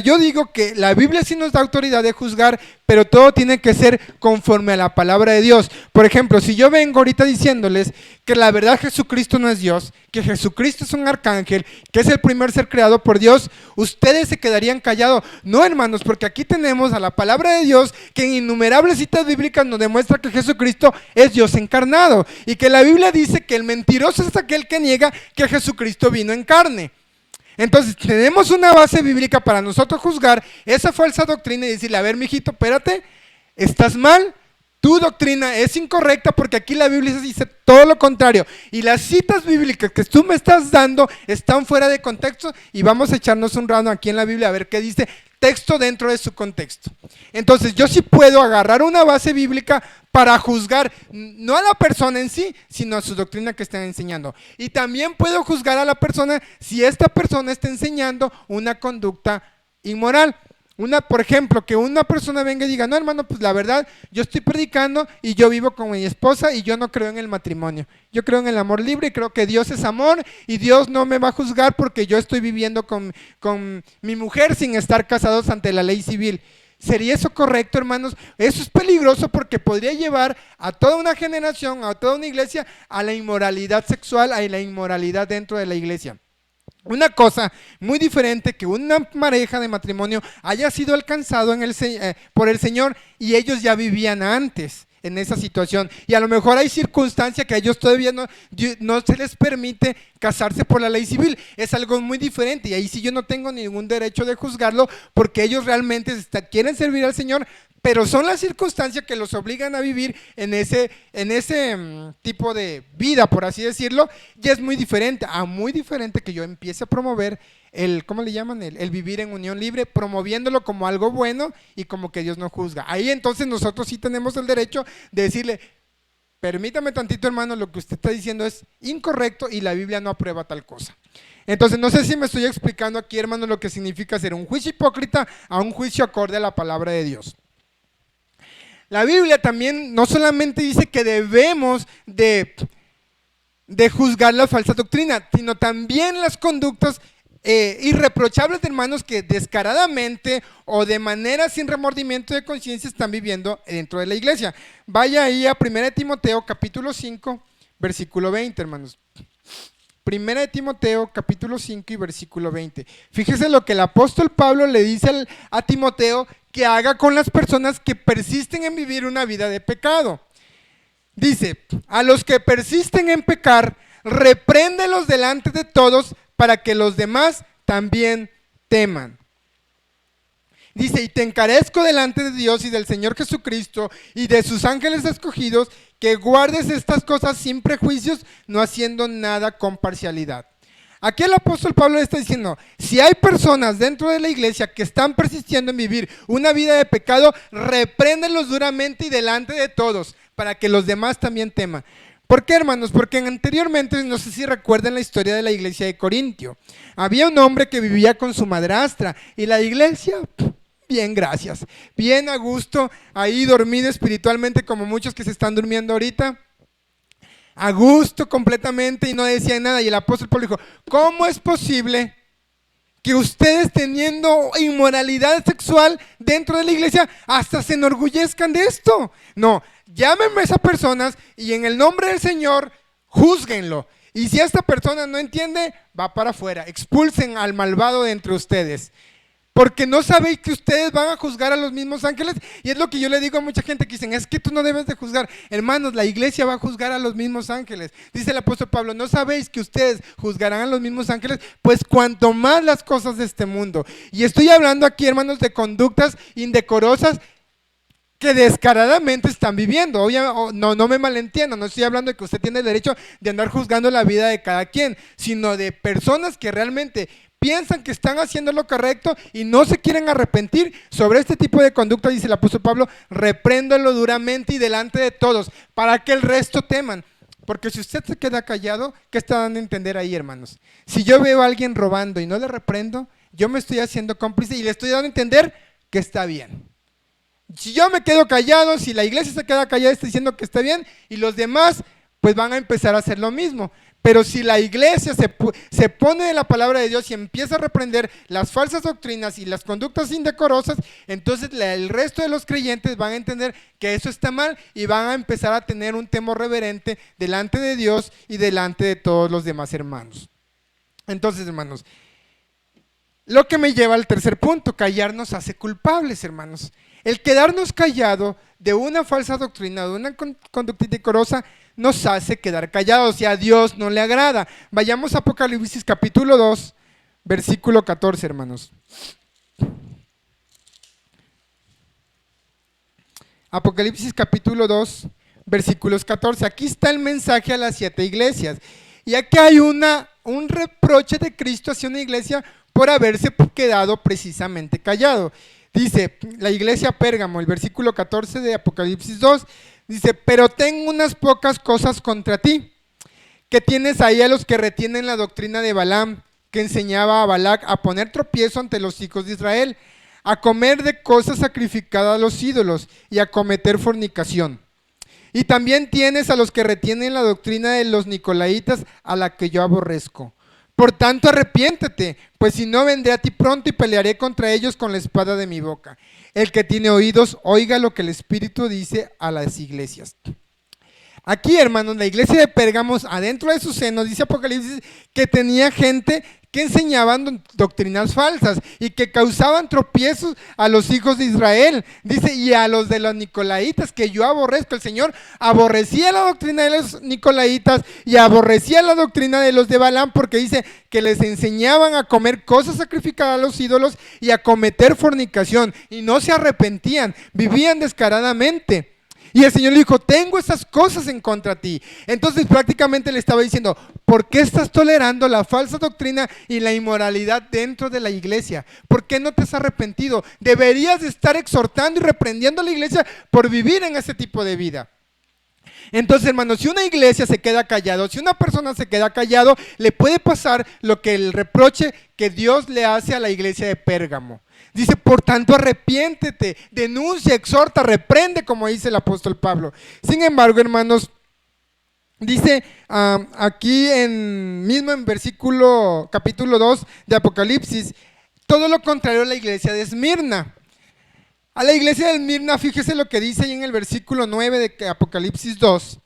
yo digo que la Biblia sí nos da autoridad de juzgar, pero todo tiene que ser conforme a la palabra de Dios. Por ejemplo, si yo vengo ahorita diciéndoles que la verdad Jesucristo no es Dios, que Jesucristo es un arcángel, que es el primer ser creado por Dios, ustedes se quedarían callados. No, hermanos, porque aquí tenemos a la palabra de Dios que en innumerables citas bíblicas nos demuestra que Jesucristo es Dios encarnado y que la Biblia dice que el mentiroso es aquel que niega que Jesucristo vino en carne. Entonces tenemos una base bíblica para nosotros juzgar esa falsa doctrina y decirle, a ver, mijito, espérate, estás mal, tu doctrina es incorrecta porque aquí la Biblia dice todo lo contrario. Y las citas bíblicas que tú me estás dando están fuera de contexto y vamos a echarnos un rato aquí en la Biblia a ver qué dice texto dentro de su contexto. Entonces yo sí puedo agarrar una base bíblica para juzgar no a la persona en sí, sino a su doctrina que están enseñando. Y también puedo juzgar a la persona si esta persona está enseñando una conducta inmoral. Por ejemplo, que una persona venga y diga, no, hermano, pues la verdad, yo estoy predicando y yo vivo con mi esposa y yo no creo en el matrimonio. Yo creo en el amor libre y creo que Dios es amor y Dios no me va a juzgar porque yo estoy viviendo con mi mujer sin estar casados ante la ley civil. ¿Sería eso correcto, hermanos? Eso es peligroso porque podría llevar a toda una generación, a toda una iglesia, a la inmoralidad sexual, a la inmoralidad dentro de la iglesia. Una cosa muy diferente que una pareja de matrimonio haya sido alcanzado por el Señor y ellos ya vivían antes en esa situación. Y a lo mejor hay circunstancias que a ellos todavía no se les permite casarse por la ley civil. Es algo muy diferente y ahí sí yo no tengo ningún derecho de juzgarlo porque ellos realmente quieren servir al Señor, pero son las circunstancias que los obligan a vivir en ese tipo de vida, por así decirlo, y es muy diferente que yo empiece a promover ¿cómo le llaman? El vivir en unión libre, promoviéndolo como algo bueno y como que Dios no juzga. Ahí entonces nosotros sí tenemos el derecho de decirle, permítame tantito, hermano, lo que usted está diciendo es incorrecto y la Biblia no aprueba tal cosa. Entonces no sé si me estoy explicando aquí, hermano, lo que significa hacer un juicio hipócrita a un juicio acorde a la palabra de Dios. La Biblia también no solamente dice que debemos de juzgar la falsa doctrina, sino también las conductas irreprochables de hermanos que descaradamente o de manera sin remordimiento de conciencia están viviendo dentro de la iglesia. Vaya ahí a 1 Timoteo capítulo 5, versículo 20, hermanos. 1 Timoteo capítulo 5 y versículo 20. Fíjese lo que el apóstol Pablo le dice a Timoteo que haga con las personas que persisten en vivir una vida de pecado. Dice, a los que persisten en pecar, repréndelos delante de todos para que los demás también teman. Dice, y te encarezco delante de Dios y del Señor Jesucristo y de sus ángeles escogidos, que guardes estas cosas sin prejuicios, no haciendo nada con parcialidad. Aquí el apóstol Pablo le está diciendo, si hay personas dentro de la iglesia que están persistiendo en vivir una vida de pecado, repréndelos duramente y delante de todos, para que los demás también teman. ¿Por qué, hermanos? Porque anteriormente, no sé si recuerdan la historia de la iglesia de Corintio. Había un hombre que vivía con su madrastra y la iglesia, bien, gracias, bien a gusto, ahí dormido espiritualmente como muchos que se están durmiendo ahorita. A gusto completamente y no decía nada. Y el apóstol Pablo dijo, ¿cómo es posible que ustedes teniendo inmoralidad sexual dentro de la iglesia hasta se enorgullezcan de esto? No, llámenme a esas personas y en el nombre del Señor júzguenlo. Y si esta persona no entiende, va para afuera. Expulsen al malvado de entre ustedes. Porque no sabéis que ustedes van a juzgar a los mismos ángeles. Y es lo que yo le digo a mucha gente que dicen, es que tú no debes de juzgar. Hermanos, la iglesia va a juzgar a los mismos ángeles. Dice el apóstol Pablo, ¿no sabéis que ustedes juzgarán a los mismos ángeles? Pues cuanto más las cosas de este mundo. Y estoy hablando aquí, hermanos, de conductas indecorosas que descaradamente están viviendo. No me malentiendo, no estoy hablando de que usted tiene el derecho de andar juzgando la vida de cada quien, sino de personas que realmente piensan que están haciendo lo correcto y no se quieren arrepentir sobre este tipo de conducta. Dice el apóstol Pablo, repréndalo duramente y delante de todos, para que el resto teman. Porque si usted se queda callado, ¿qué está dando a entender ahí, hermanos? Si yo veo a alguien robando y no le reprendo, yo me estoy haciendo cómplice y le estoy dando a entender que está bien. Si yo me quedo callado, si la iglesia se queda callada, está diciendo que está bien, y los demás pues van a empezar a hacer lo mismo. Pero si la iglesia se pone de la palabra de Dios y empieza a reprender las falsas doctrinas y las conductas indecorosas, entonces el resto de los creyentes van a entender que eso está mal y van a empezar a tener un temor reverente delante de Dios y delante de todos los demás hermanos. Entonces, hermanos, lo que me lleva al tercer punto: callar nos hace culpables, hermanos. El quedarnos callado de una falsa doctrina, de una conducta indecorosa, nos hace quedar callados y a Dios no le agrada. Vayamos a Apocalipsis capítulo 2, versículo 14, hermanos. Apocalipsis capítulo 2, versículos 14. Aquí está el mensaje a las 7 iglesias. Y aquí hay un reproche de Cristo hacia una iglesia por haberse quedado precisamente callado. Dice la iglesia Pérgamo, el versículo 14 de Apocalipsis 2, dice: pero tengo unas pocas cosas contra ti, que tienes ahí a los que retienen la doctrina de Balaam, que enseñaba a Balac a poner tropiezo ante los hijos de Israel, a comer de cosas sacrificadas a los ídolos y a cometer fornicación. Y también tienes a los que retienen la doctrina de los nicolaítas, a la que yo aborrezco. Por tanto, arrepiéntete, pues si no, vendré a ti pronto y pelearé contra ellos con la espada de mi boca. El que tiene oídos, oiga lo que el Espíritu dice a las iglesias. Aquí, hermanos, la iglesia de Pérgamos, adentro de su seno, dice Apocalipsis, que tenía gente que enseñaban doctrinas falsas y que causaban tropiezos a los hijos de Israel. Dice: y a los de los nicolaítas, que yo aborrezco. El Señor aborrecía la doctrina de los nicolaítas y aborrecía la doctrina de los de Balaam, porque dice que les enseñaban a comer cosas sacrificadas a los ídolos y a cometer fornicación, y no se arrepentían, vivían descaradamente. Y el Señor le dijo: tengo esas cosas en contra de ti. Entonces prácticamente le estaba diciendo: ¿por qué estás tolerando la falsa doctrina y la inmoralidad dentro de la iglesia? ¿Por qué no te has arrepentido? Deberías estar exhortando y reprendiendo a la iglesia por vivir en ese tipo de vida. Entonces, hermanos, si una iglesia se queda callado, si una persona se queda callado, le puede pasar lo que el reproche que Dios le hace a la iglesia de Pérgamo. Dice: por tanto, arrepiéntete, denuncia, exhorta, reprende, como dice el apóstol Pablo. Sin embargo, hermanos, dice aquí mismo en capítulo 2 de Apocalipsis, todo lo contrario a la iglesia de Esmirna. A la iglesia de Esmirna, fíjese lo que dice ahí en el versículo 9 de Apocalipsis 2.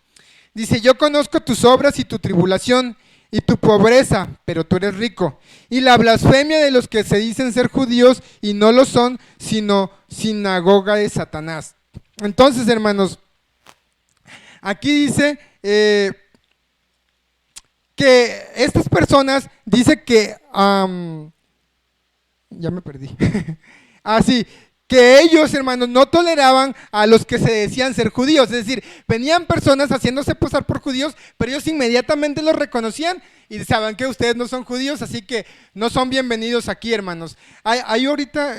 Dice: yo conozco tus obras y tu tribulación y tu pobreza, pero tú eres rico, y la blasfemia de los que se dicen ser judíos y no lo son, sino sinagoga de Satanás. Entonces, hermanos, aquí dice que estas personas, dice que ya me perdí. Sí, que ellos, hermanos, no toleraban a los que se decían ser judíos. Es decir, venían personas haciéndose pasar por judíos, pero ellos inmediatamente los reconocían y saben que ustedes no son judíos, así que no son bienvenidos aquí, hermanos. Hay ahorita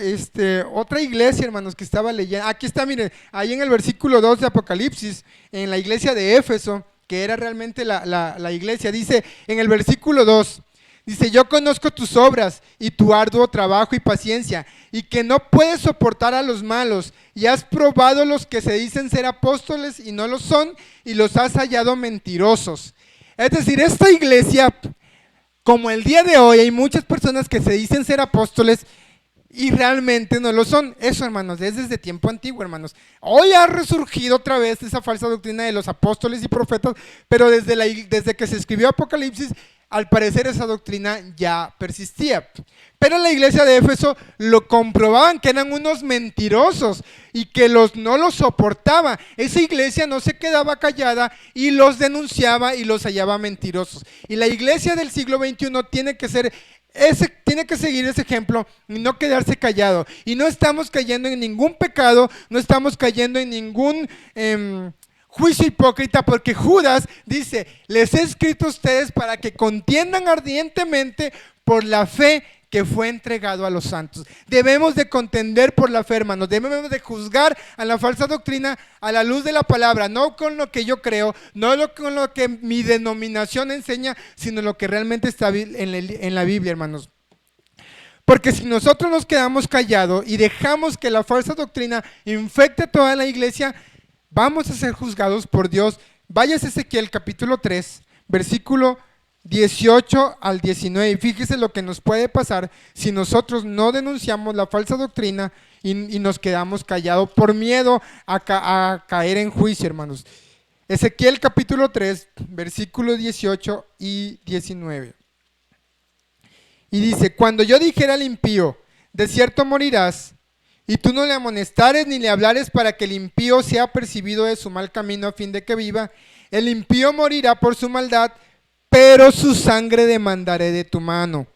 otra iglesia, hermanos, que estaba leyendo. Aquí está, miren, ahí en el versículo 2 de Apocalipsis, en la iglesia de Éfeso, que era realmente la iglesia, dice en el versículo 2, dice: yo conozco tus obras y tu arduo trabajo y paciencia, y que no puedes soportar a los malos, y has probado los que se dicen ser apóstoles y no lo son, y los has hallado mentirosos. Es decir, esta iglesia, como el día de hoy, hay muchas personas que se dicen ser apóstoles y realmente no lo son. Eso, hermanos, es desde tiempo antiguo, hermanos. Hoy ha resurgido otra vez esa falsa doctrina de los apóstoles y profetas, pero desde que se escribió Apocalipsis, al parecer esa doctrina ya persistía. Pero la iglesia de Éfeso lo comprobaban, que eran unos mentirosos y que no los soportaba. Esa iglesia no se quedaba callada y los denunciaba y los hallaba mentirosos. Y la iglesia del siglo XXI tiene que seguir ese ejemplo y no quedarse callado. Y no estamos cayendo en ningún pecado, no estamos cayendo en ningún juicio hipócrita, porque Judas dice: les he escrito a ustedes para que contiendan ardientemente por la fe que fue entregado a los santos. Debemos de contender por la fe, hermanos. Debemos de juzgar a la falsa doctrina a la luz de la palabra, no con lo que yo creo, no con lo que mi denominación enseña, sino lo que realmente está en la Biblia, hermanos. Porque si nosotros nos quedamos callados y dejamos que la falsa doctrina infecte toda la iglesia, vamos a ser juzgados por Dios Vayas a Ezequiel capítulo 3, versículo 18 al 19. Y fíjese lo que nos puede pasar si nosotros no denunciamos la falsa doctrina y nos quedamos callados por miedo a caer en juicio, hermanos. Ezequiel capítulo 3, versículos 18 y 19. Y dice: cuando yo dijera al impío, de cierto morirás, y tú no le amonestares ni le hablares para que el impío sea percibido de su mal camino a fin de que viva, el impío morirá por su maldad, pero su sangre demandaré de tu mano.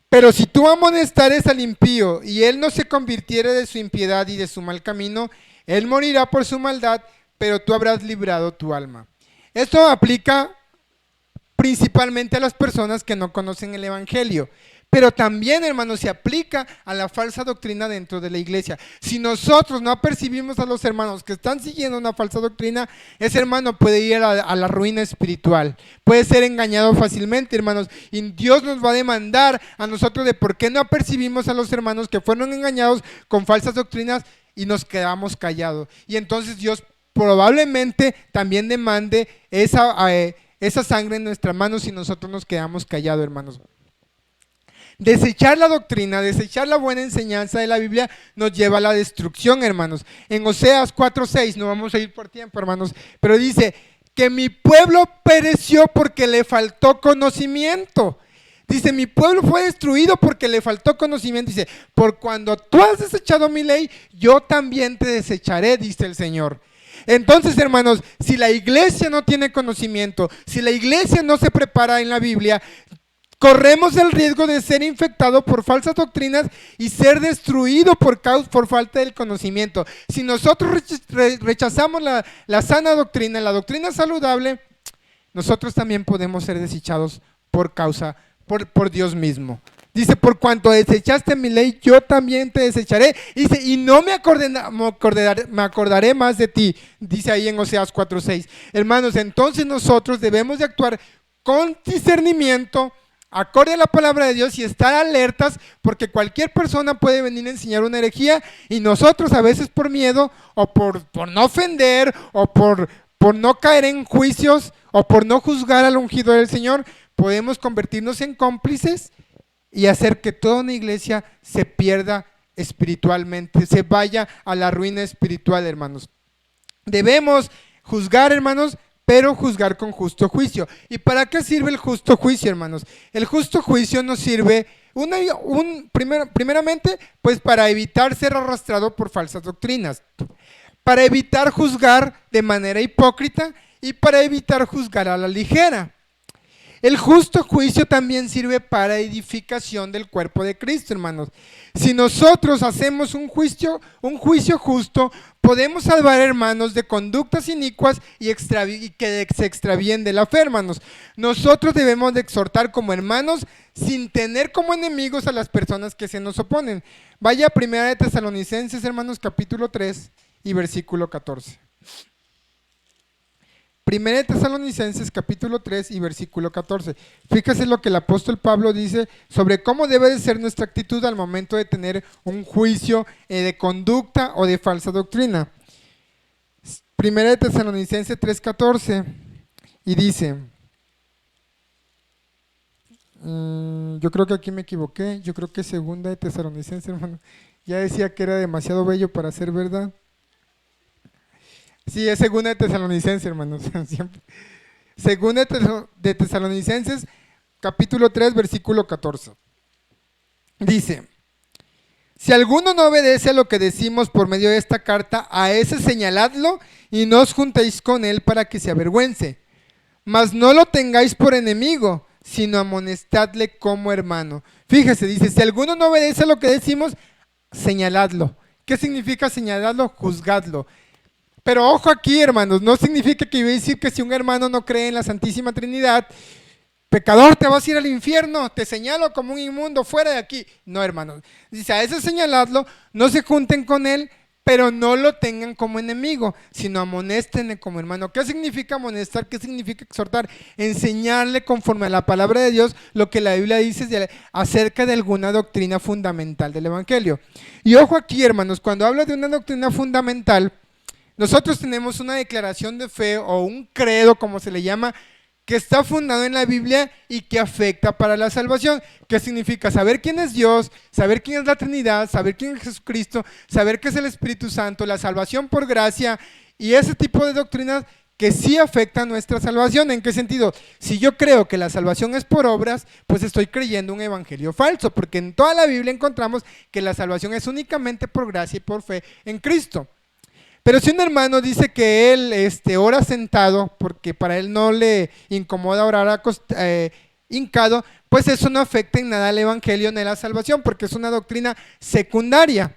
Pero si tú amonestares al impío y él no se convirtiere de su impiedad y de su mal camino, él morirá por su maldad, pero tú habrás librado tu alma. Esto aplica principalmente a las personas que no conocen el Evangelio. Pero también, hermanos, se aplica a la falsa doctrina dentro de la iglesia. Si nosotros no apercibimos a los hermanos que están siguiendo una falsa doctrina, ese hermano puede ir a la ruina espiritual. Puede ser engañado fácilmente, hermanos. Y Dios nos va a demandar a nosotros de por qué no apercibimos a los hermanos que fueron engañados con falsas doctrinas y nos quedamos callados. Y entonces Dios probablemente también demande esa sangre en nuestras manos si nosotros nos quedamos callados, hermanos. Desechar la doctrina, desechar la buena enseñanza de la Biblia nos lleva a la destrucción, hermanos. En Oseas 4:6, no vamos a ir por tiempo, hermanos, pero dice que mi pueblo pereció porque le faltó conocimiento. Dice, mi pueblo fue destruido porque le faltó conocimiento. Dice, por cuando tú has desechado mi ley, yo también te desecharé, dice el Señor. Entonces, hermanos, si la iglesia no tiene conocimiento, si la iglesia no se prepara en la Biblia, corremos el riesgo de ser infectado por falsas doctrinas y ser destruido por falta del conocimiento. Si nosotros rechazamos la sana doctrina, la doctrina saludable, nosotros también podemos ser desechados por Dios mismo. Dice, por cuanto desechaste mi ley, yo también te desecharé. Dice, y no me acordaré más de ti. Dice ahí en Oseas 4:6. Hermanos, entonces nosotros debemos de actuar con discernimiento, acorde a la palabra de Dios y estar alertas, porque cualquier persona puede venir a enseñar una herejía y nosotros a veces por miedo o por no ofender o por no caer en juicios o por no juzgar al ungido del Señor, podemos convertirnos en cómplices y hacer que toda una iglesia se pierda espiritualmente, se vaya a la ruina espiritual, hermanos. Debemos juzgar, hermanos, pero juzgar con justo juicio. ¿Y para qué sirve el justo juicio, hermanos? El justo juicio nos sirve primeramente, pues para evitar ser arrastrado por falsas doctrinas, para evitar juzgar de manera hipócrita y para evitar juzgar a la ligera. El justo juicio también sirve para edificación del cuerpo de Cristo, hermanos. Si nosotros hacemos un juicio justo, podemos salvar, hermanos, de conductas inicuas y que se extravíen de la fe, hermanos. Nosotros debemos de exhortar como hermanos sin tener como enemigos a las personas que se nos oponen. Vaya a 1 Tesalonicenses, hermanos, capítulo 3 y versículo 14. 1 Tesalonicenses capítulo 3 y versículo 14. Fíjese lo que el apóstol Pablo dice sobre cómo debe de ser nuestra actitud al momento de tener un juicio de conducta o de falsa doctrina. 1 Tesalonicenses 3:14 y dice, yo creo que aquí me equivoqué, yo creo que 2 Tesalonicenses, hermano, ya decía que era demasiado bello para ser verdad. Sí, es 2 Tesalonicenses, hermanos. 2 Tesalonicenses, capítulo 3, versículo 14. Dice, si alguno no obedece a lo que decimos por medio de esta carta, a ese señaladlo y no os juntéis con él para que se avergüence. Mas no lo tengáis por enemigo, sino amonestadle como hermano. Fíjese, dice, si alguno no obedece a lo que decimos, señaladlo. ¿Qué significa señaladlo? Juzgadlo. Pero ojo aquí, hermanos, no significa que yo voy a decir que si un hermano no cree en la Santísima Trinidad, pecador, te vas a ir al infierno, te señalo como un inmundo, fuera de aquí. No, hermanos, dice, a ese señaladlo, no se junten con él, pero no lo tengan como enemigo, sino amonéstenle como hermano. ¿Qué significa amonestar? ¿Qué significa exhortar? Enseñarle conforme a la palabra de Dios lo que la Biblia dice acerca de alguna doctrina fundamental del Evangelio. Y ojo aquí, hermanos, cuando hablo de una doctrina fundamental, Nosotros tenemos una declaración de fe o un credo, como se le llama, que está fundado en la Biblia y que afecta para la salvación. ¿Qué significa? Saber quién es Dios, saber quién es la Trinidad, saber quién es Jesucristo, saber qué es el Espíritu Santo, la salvación por gracia y ese tipo de doctrinas que sí afectan nuestra salvación. ¿En qué sentido? Si yo creo que la salvación es por obras, pues estoy creyendo un evangelio falso, porque en toda la Biblia encontramos que la salvación es únicamente por gracia y por fe en Cristo. Pero si un hermano dice que él ora sentado, porque para él no le incomoda orar hincado, pues eso no afecta en nada al evangelio ni a la salvación, porque es una doctrina secundaria.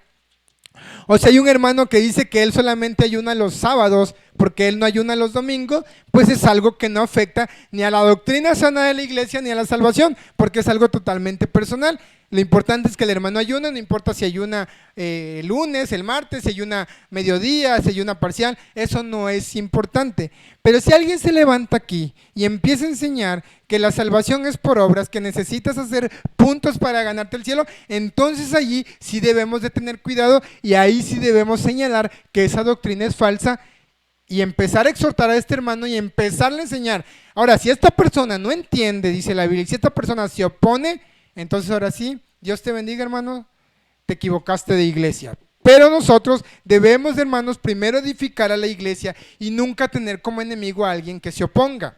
O sea, hay un hermano que dice que él solamente ayuna los sábados porque él no ayuna los domingos, pues es algo que no afecta ni a la doctrina sana de la iglesia ni a la salvación, porque es algo totalmente personal. Lo importante es que el hermano ayuna, no importa si ayuna el lunes, el martes, si ayuna mediodía, si ayuna parcial, eso no es importante. Pero si alguien se levanta aquí y empieza a enseñar que la salvación es por obras, que necesitas hacer puntos para ganarte el cielo, entonces allí sí debemos de tener cuidado y ahí sí debemos señalar que esa doctrina es falsa y empezar a exhortar a este hermano y empezarle a enseñar. Ahora, si esta persona no entiende, dice la Biblia, y si esta persona se opone, entonces ahora sí, Dios te bendiga, hermano, te equivocaste de iglesia. Pero nosotros debemos, hermanos, primero edificar a la iglesia y nunca tener como enemigo a alguien que se oponga.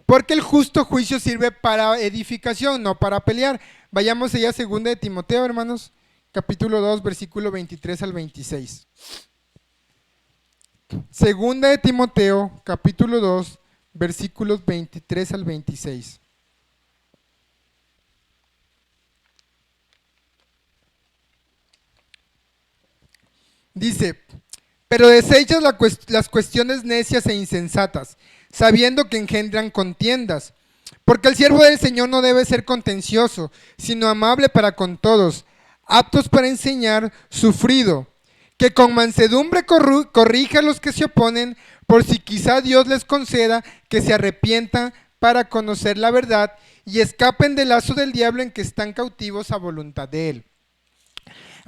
Porque el justo juicio sirve para edificación, no para pelear. Vayamos allá a 2 de Timoteo, hermanos, capítulo 2, versículo 23 al 26. 2 de Timoteo, capítulo 2, versículos 23 al 26. Dice, pero desechas las cuestiones necias e insensatas, sabiendo que engendran contiendas. Porque el siervo del Señor no debe ser contencioso, sino amable para con todos, aptos para enseñar, sufrido, que con mansedumbre corrija a los que se oponen, por si quizá Dios les conceda que se arrepientan para conocer la verdad y escapen del lazo del diablo en que están cautivos a voluntad de él.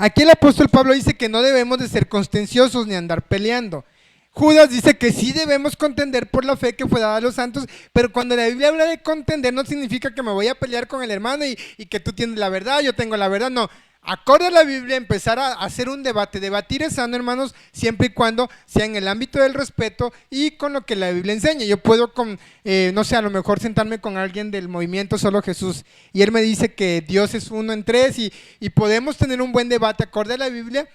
Aquí el apóstol Pablo dice que no debemos de ser contenciosos ni andar peleando. Judas dice que sí debemos contender por la fe que fue dada a los santos, pero cuando la Biblia habla de contender no significa que me voy a pelear con el hermano y que tú tienes la verdad, yo tengo la verdad, no. Acorde a la Biblia, empezar a hacer un debate. Debatir es sano, hermanos, siempre y cuando sea en el ámbito del respeto y con lo que la Biblia enseña. Yo puedo, no sé, a lo mejor sentarme con alguien del movimiento Solo Jesús y él me dice que Dios es uno en tres y podemos tener un buen debate acorde a la Biblia.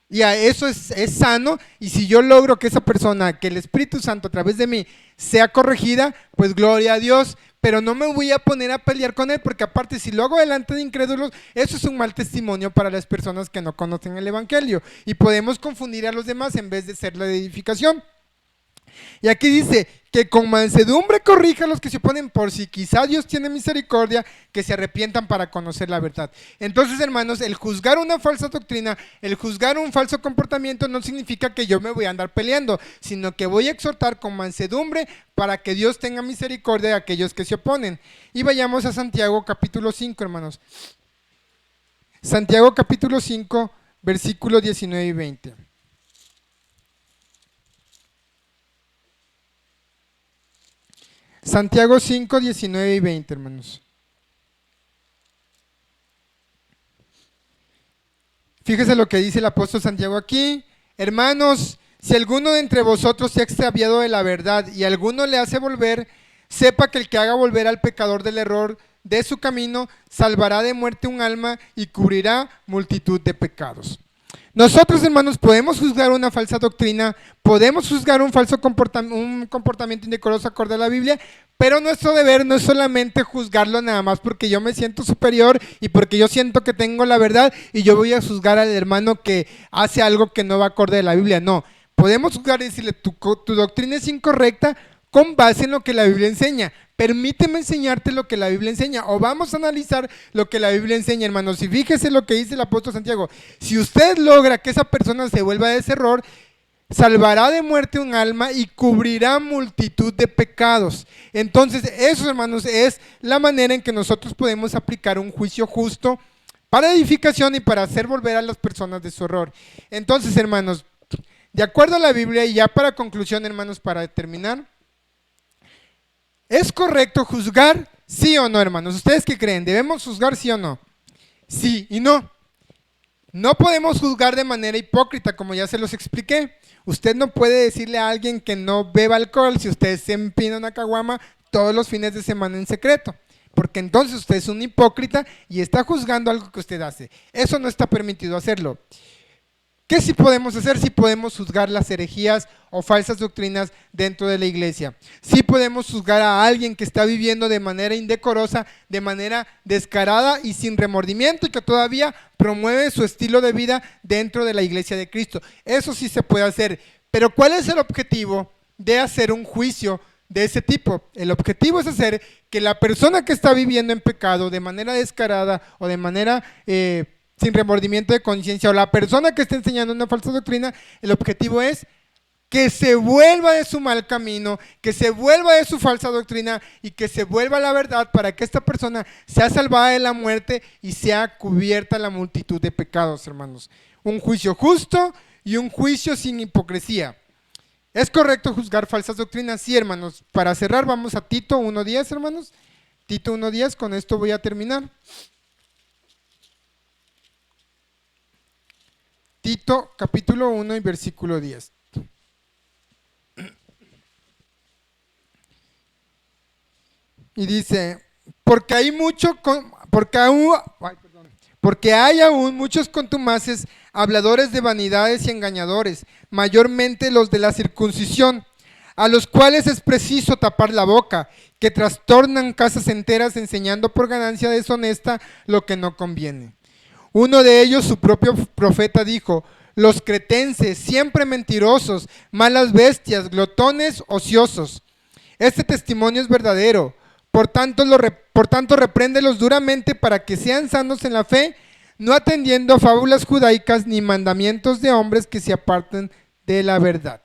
Y a eso es sano, y si yo logro que esa persona, que el Espíritu Santo a través de mí sea corregida, pues gloria a Dios, pero no me voy a poner a pelear con él, porque aparte si lo hago delante de incrédulos, eso es un mal testimonio para las personas que no conocen el Evangelio, y podemos confundir a los demás en vez de ser la edificación. Y aquí dice que con mansedumbre corrija a los que se oponen, por si quizá Dios tiene misericordia, que se arrepientan para conocer la verdad. Entonces, hermanos, el juzgar una falsa doctrina, el juzgar un falso comportamiento no significa que yo me voy a andar peleando, sino que voy a exhortar con mansedumbre para que Dios tenga misericordia de aquellos que se oponen. Y vayamos a Santiago capítulo 5, hermanos. Santiago capítulo 5, versículos 19 y 20. Santiago 5, 19 y 20, hermanos. Fíjese lo que dice el apóstol Santiago aquí. Hermanos, si alguno de entre vosotros se ha extraviado de la verdad y alguno le hace volver, sepa que el que haga volver al pecador del error de su camino, salvará de muerte un alma y cubrirá multitud de pecados. Nosotros, hermanos, podemos juzgar una falsa doctrina, podemos juzgar un comportamiento indecoroso acorde a la Biblia, pero nuestro deber no es solamente juzgarlo nada más porque yo me siento superior y porque yo siento que tengo la verdad y yo voy a juzgar al hermano que hace algo que no va acorde a la Biblia. No, podemos juzgar y decirle, tu doctrina es incorrecta con base en lo que la Biblia enseña. Permíteme enseñarte lo que la Biblia enseña, o vamos a analizar lo que la Biblia enseña, hermanos. Y fíjese lo que dice el apóstol Santiago: si usted logra que esa persona se vuelva de ese error, salvará de muerte un alma y cubrirá multitud de pecados. Entonces, eso, hermanos, es la manera en que nosotros podemos aplicar un juicio justo para edificación y para hacer volver a las personas de su error. Entonces, hermanos, De acuerdo a la Biblia, y ya para conclusión, hermanos, para terminar, ¿es correcto juzgar? ¿Sí o no, hermanos? ¿Ustedes qué creen? ¿Debemos juzgar sí o no? Sí y no. No podemos juzgar de manera hipócrita, como ya se los expliqué. Usted no puede decirle a alguien que no beba alcohol si usted se empina una caguama todos los fines de semana en secreto, porque entonces usted es un hipócrita y está juzgando algo que usted hace. Eso no está permitido hacerlo. ¿Qué sí podemos hacer? Sí podemos juzgar las herejías o falsas doctrinas dentro de la iglesia. Sí podemos juzgar a alguien que está viviendo de manera indecorosa, de manera descarada y sin remordimiento, y que todavía promueve su estilo de vida dentro de la iglesia de Cristo. Eso sí se puede hacer. Pero ¿cuál es el objetivo de hacer un juicio de ese tipo? El objetivo es hacer que la persona que está viviendo en pecado de manera descarada o de manera sin remordimiento de conciencia, o la persona que está enseñando una falsa doctrina, el objetivo es que se vuelva de su mal camino, que se vuelva de su falsa doctrina y que se vuelva a la verdad, para que esta persona sea salvada de la muerte y sea cubierta la multitud de pecados, hermanos. Un juicio justo y un juicio sin hipocresía. ¿Es correcto juzgar falsas doctrinas? Sí, hermanos. Para cerrar, vamos a Tito 1:10, hermanos. Tito 1:10, con esto voy a terminar. Tito capítulo 1 y versículo 10. Y dice, porque hay aún muchos contumaces, habladores de vanidades y engañadores, mayormente los de la circuncisión, a los cuales es preciso tapar la boca, que trastornan casas enteras enseñando por ganancia deshonesta lo que no conviene. Uno de ellos, su propio profeta, dijo: los cretenses, siempre mentirosos, malas bestias, glotones, ociosos. Este testimonio es verdadero. Por tanto, repréndelos duramente para que sean sanos en la fe, no atendiendo a fábulas judaicas ni mandamientos de hombres que se aparten de la verdad.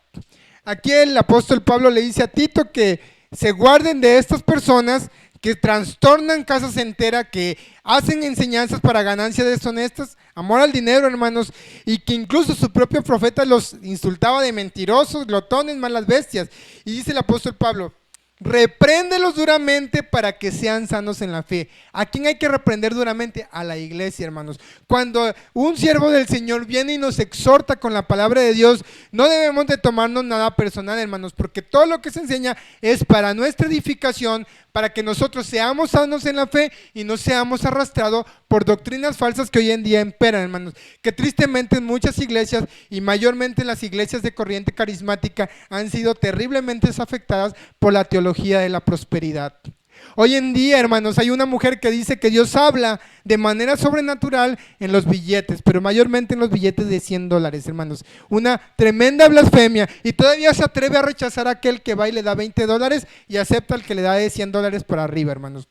Aquí el apóstol Pablo le dice a Tito que se guarden de estas personas que trastornan casas enteras, que hacen enseñanzas para ganancias deshonestas, amor al dinero, hermanos, y que incluso su propio profeta los insultaba de mentirosos, glotones, malas bestias. Y dice el apóstol Pablo: repréndelos duramente para que sean sanos en la fe. ¿A quién hay que reprender duramente? A la iglesia, hermanos. Cuando un siervo del Señor viene y nos exhorta con la palabra de Dios, no debemos de tomarnos nada personal, hermanos, porque todo lo que se enseña es para nuestra edificación, para que nosotros seamos sanos en la fe y no seamos arrastrados por doctrinas falsas que hoy en día imperan, hermanos, que tristemente en muchas iglesias y mayormente en las iglesias de corriente carismática han sido terriblemente afectadas por la teología de la prosperidad. Hoy en día, hermanos, hay una mujer que dice que Dios habla de manera sobrenatural en los billetes, pero mayormente en los billetes de $100, hermanos. Una tremenda blasfemia, y todavía se atreve a rechazar a aquel que va y le da $20 y acepta al que le da de $100 por arriba, hermanos.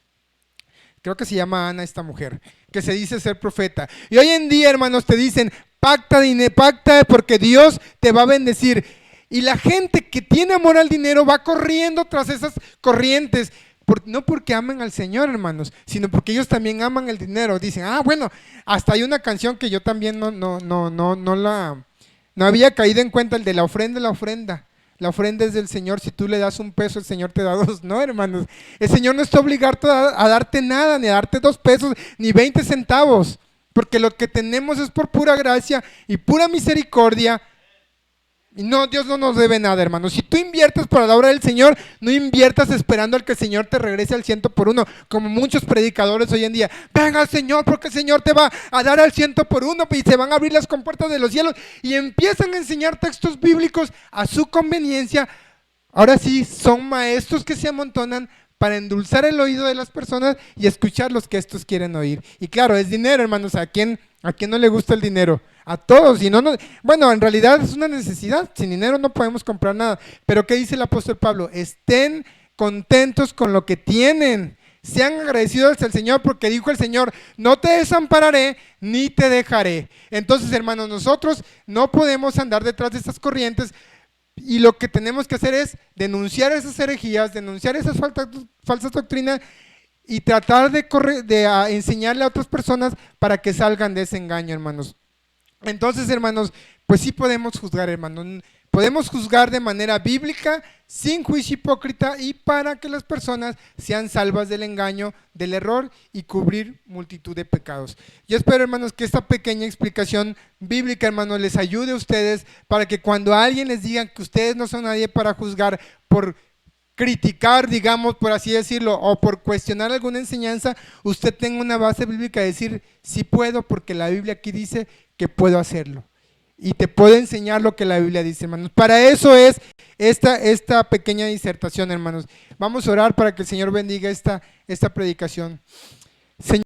Creo que se llama Ana esta mujer, que se dice ser profeta. Y hoy en día, hermanos, te dicen: pacta porque Dios te va a bendecir. Y la gente que tiene amor al dinero va corriendo tras esas corrientes. No porque aman al Señor, hermanos, sino porque ellos también aman el dinero. Dicen: bueno, hasta hay una canción que yo también no había caído en cuenta, el de la ofrenda. La ofrenda es del Señor. Si tú le das $1, el Señor te da 2. No, hermanos, el Señor no está obligado a darte nada, ni a darte $2, ni 20 centavos, porque lo que tenemos es por pura gracia y pura misericordia. Y no, Dios no nos debe nada, hermanos. Si tú inviertes para la obra del Señor, no inviertas esperando al que el Señor te regrese al 100 por 1, como muchos predicadores hoy en día. Venga, Señor, porque el Señor te va a dar al 100 por 1 y se van a abrir las compuertas de los cielos, y empiezan a enseñar textos bíblicos a su conveniencia. Ahora sí, son maestros que se amontonan para endulzar el oído de las personas y escuchar los que estos quieren oír. Y claro, es dinero, hermanos. ¿A quién no le gusta el dinero? A todos. Y bueno, en realidad es una necesidad. Sin dinero no podemos comprar nada. Pero ¿qué dice el apóstol Pablo? Estén contentos con lo que tienen. Sean agradecidos al Señor, porque dijo el Señor: no te desampararé ni te dejaré. Entonces, hermanos, nosotros no podemos andar detrás de estas corrientes. Y lo que tenemos que hacer es denunciar esas herejías, denunciar esas falsas doctrinas y tratar de enseñarle a otras personas para que salgan de ese engaño, hermanos. Entonces, hermanos, pues sí podemos juzgar, hermano. Podemos juzgar de manera bíblica, sin juicio hipócrita y para que las personas sean salvas del engaño, del error y cubrir multitud de pecados. Yo espero, hermanos, que esta pequeña explicación bíblica, hermanos, les ayude a ustedes para que cuando alguien les diga que ustedes no son nadie para juzgar, por criticar, digamos, por así decirlo, o por cuestionar alguna enseñanza, usted tenga una base bíblica de decir, sí puedo, porque la Biblia aquí dice que puedo hacerlo. Y te puedo enseñar lo que la Biblia dice, hermanos. Para eso es esta pequeña disertación, hermanos. Vamos a orar para que el Señor bendiga esta predicación. Señor,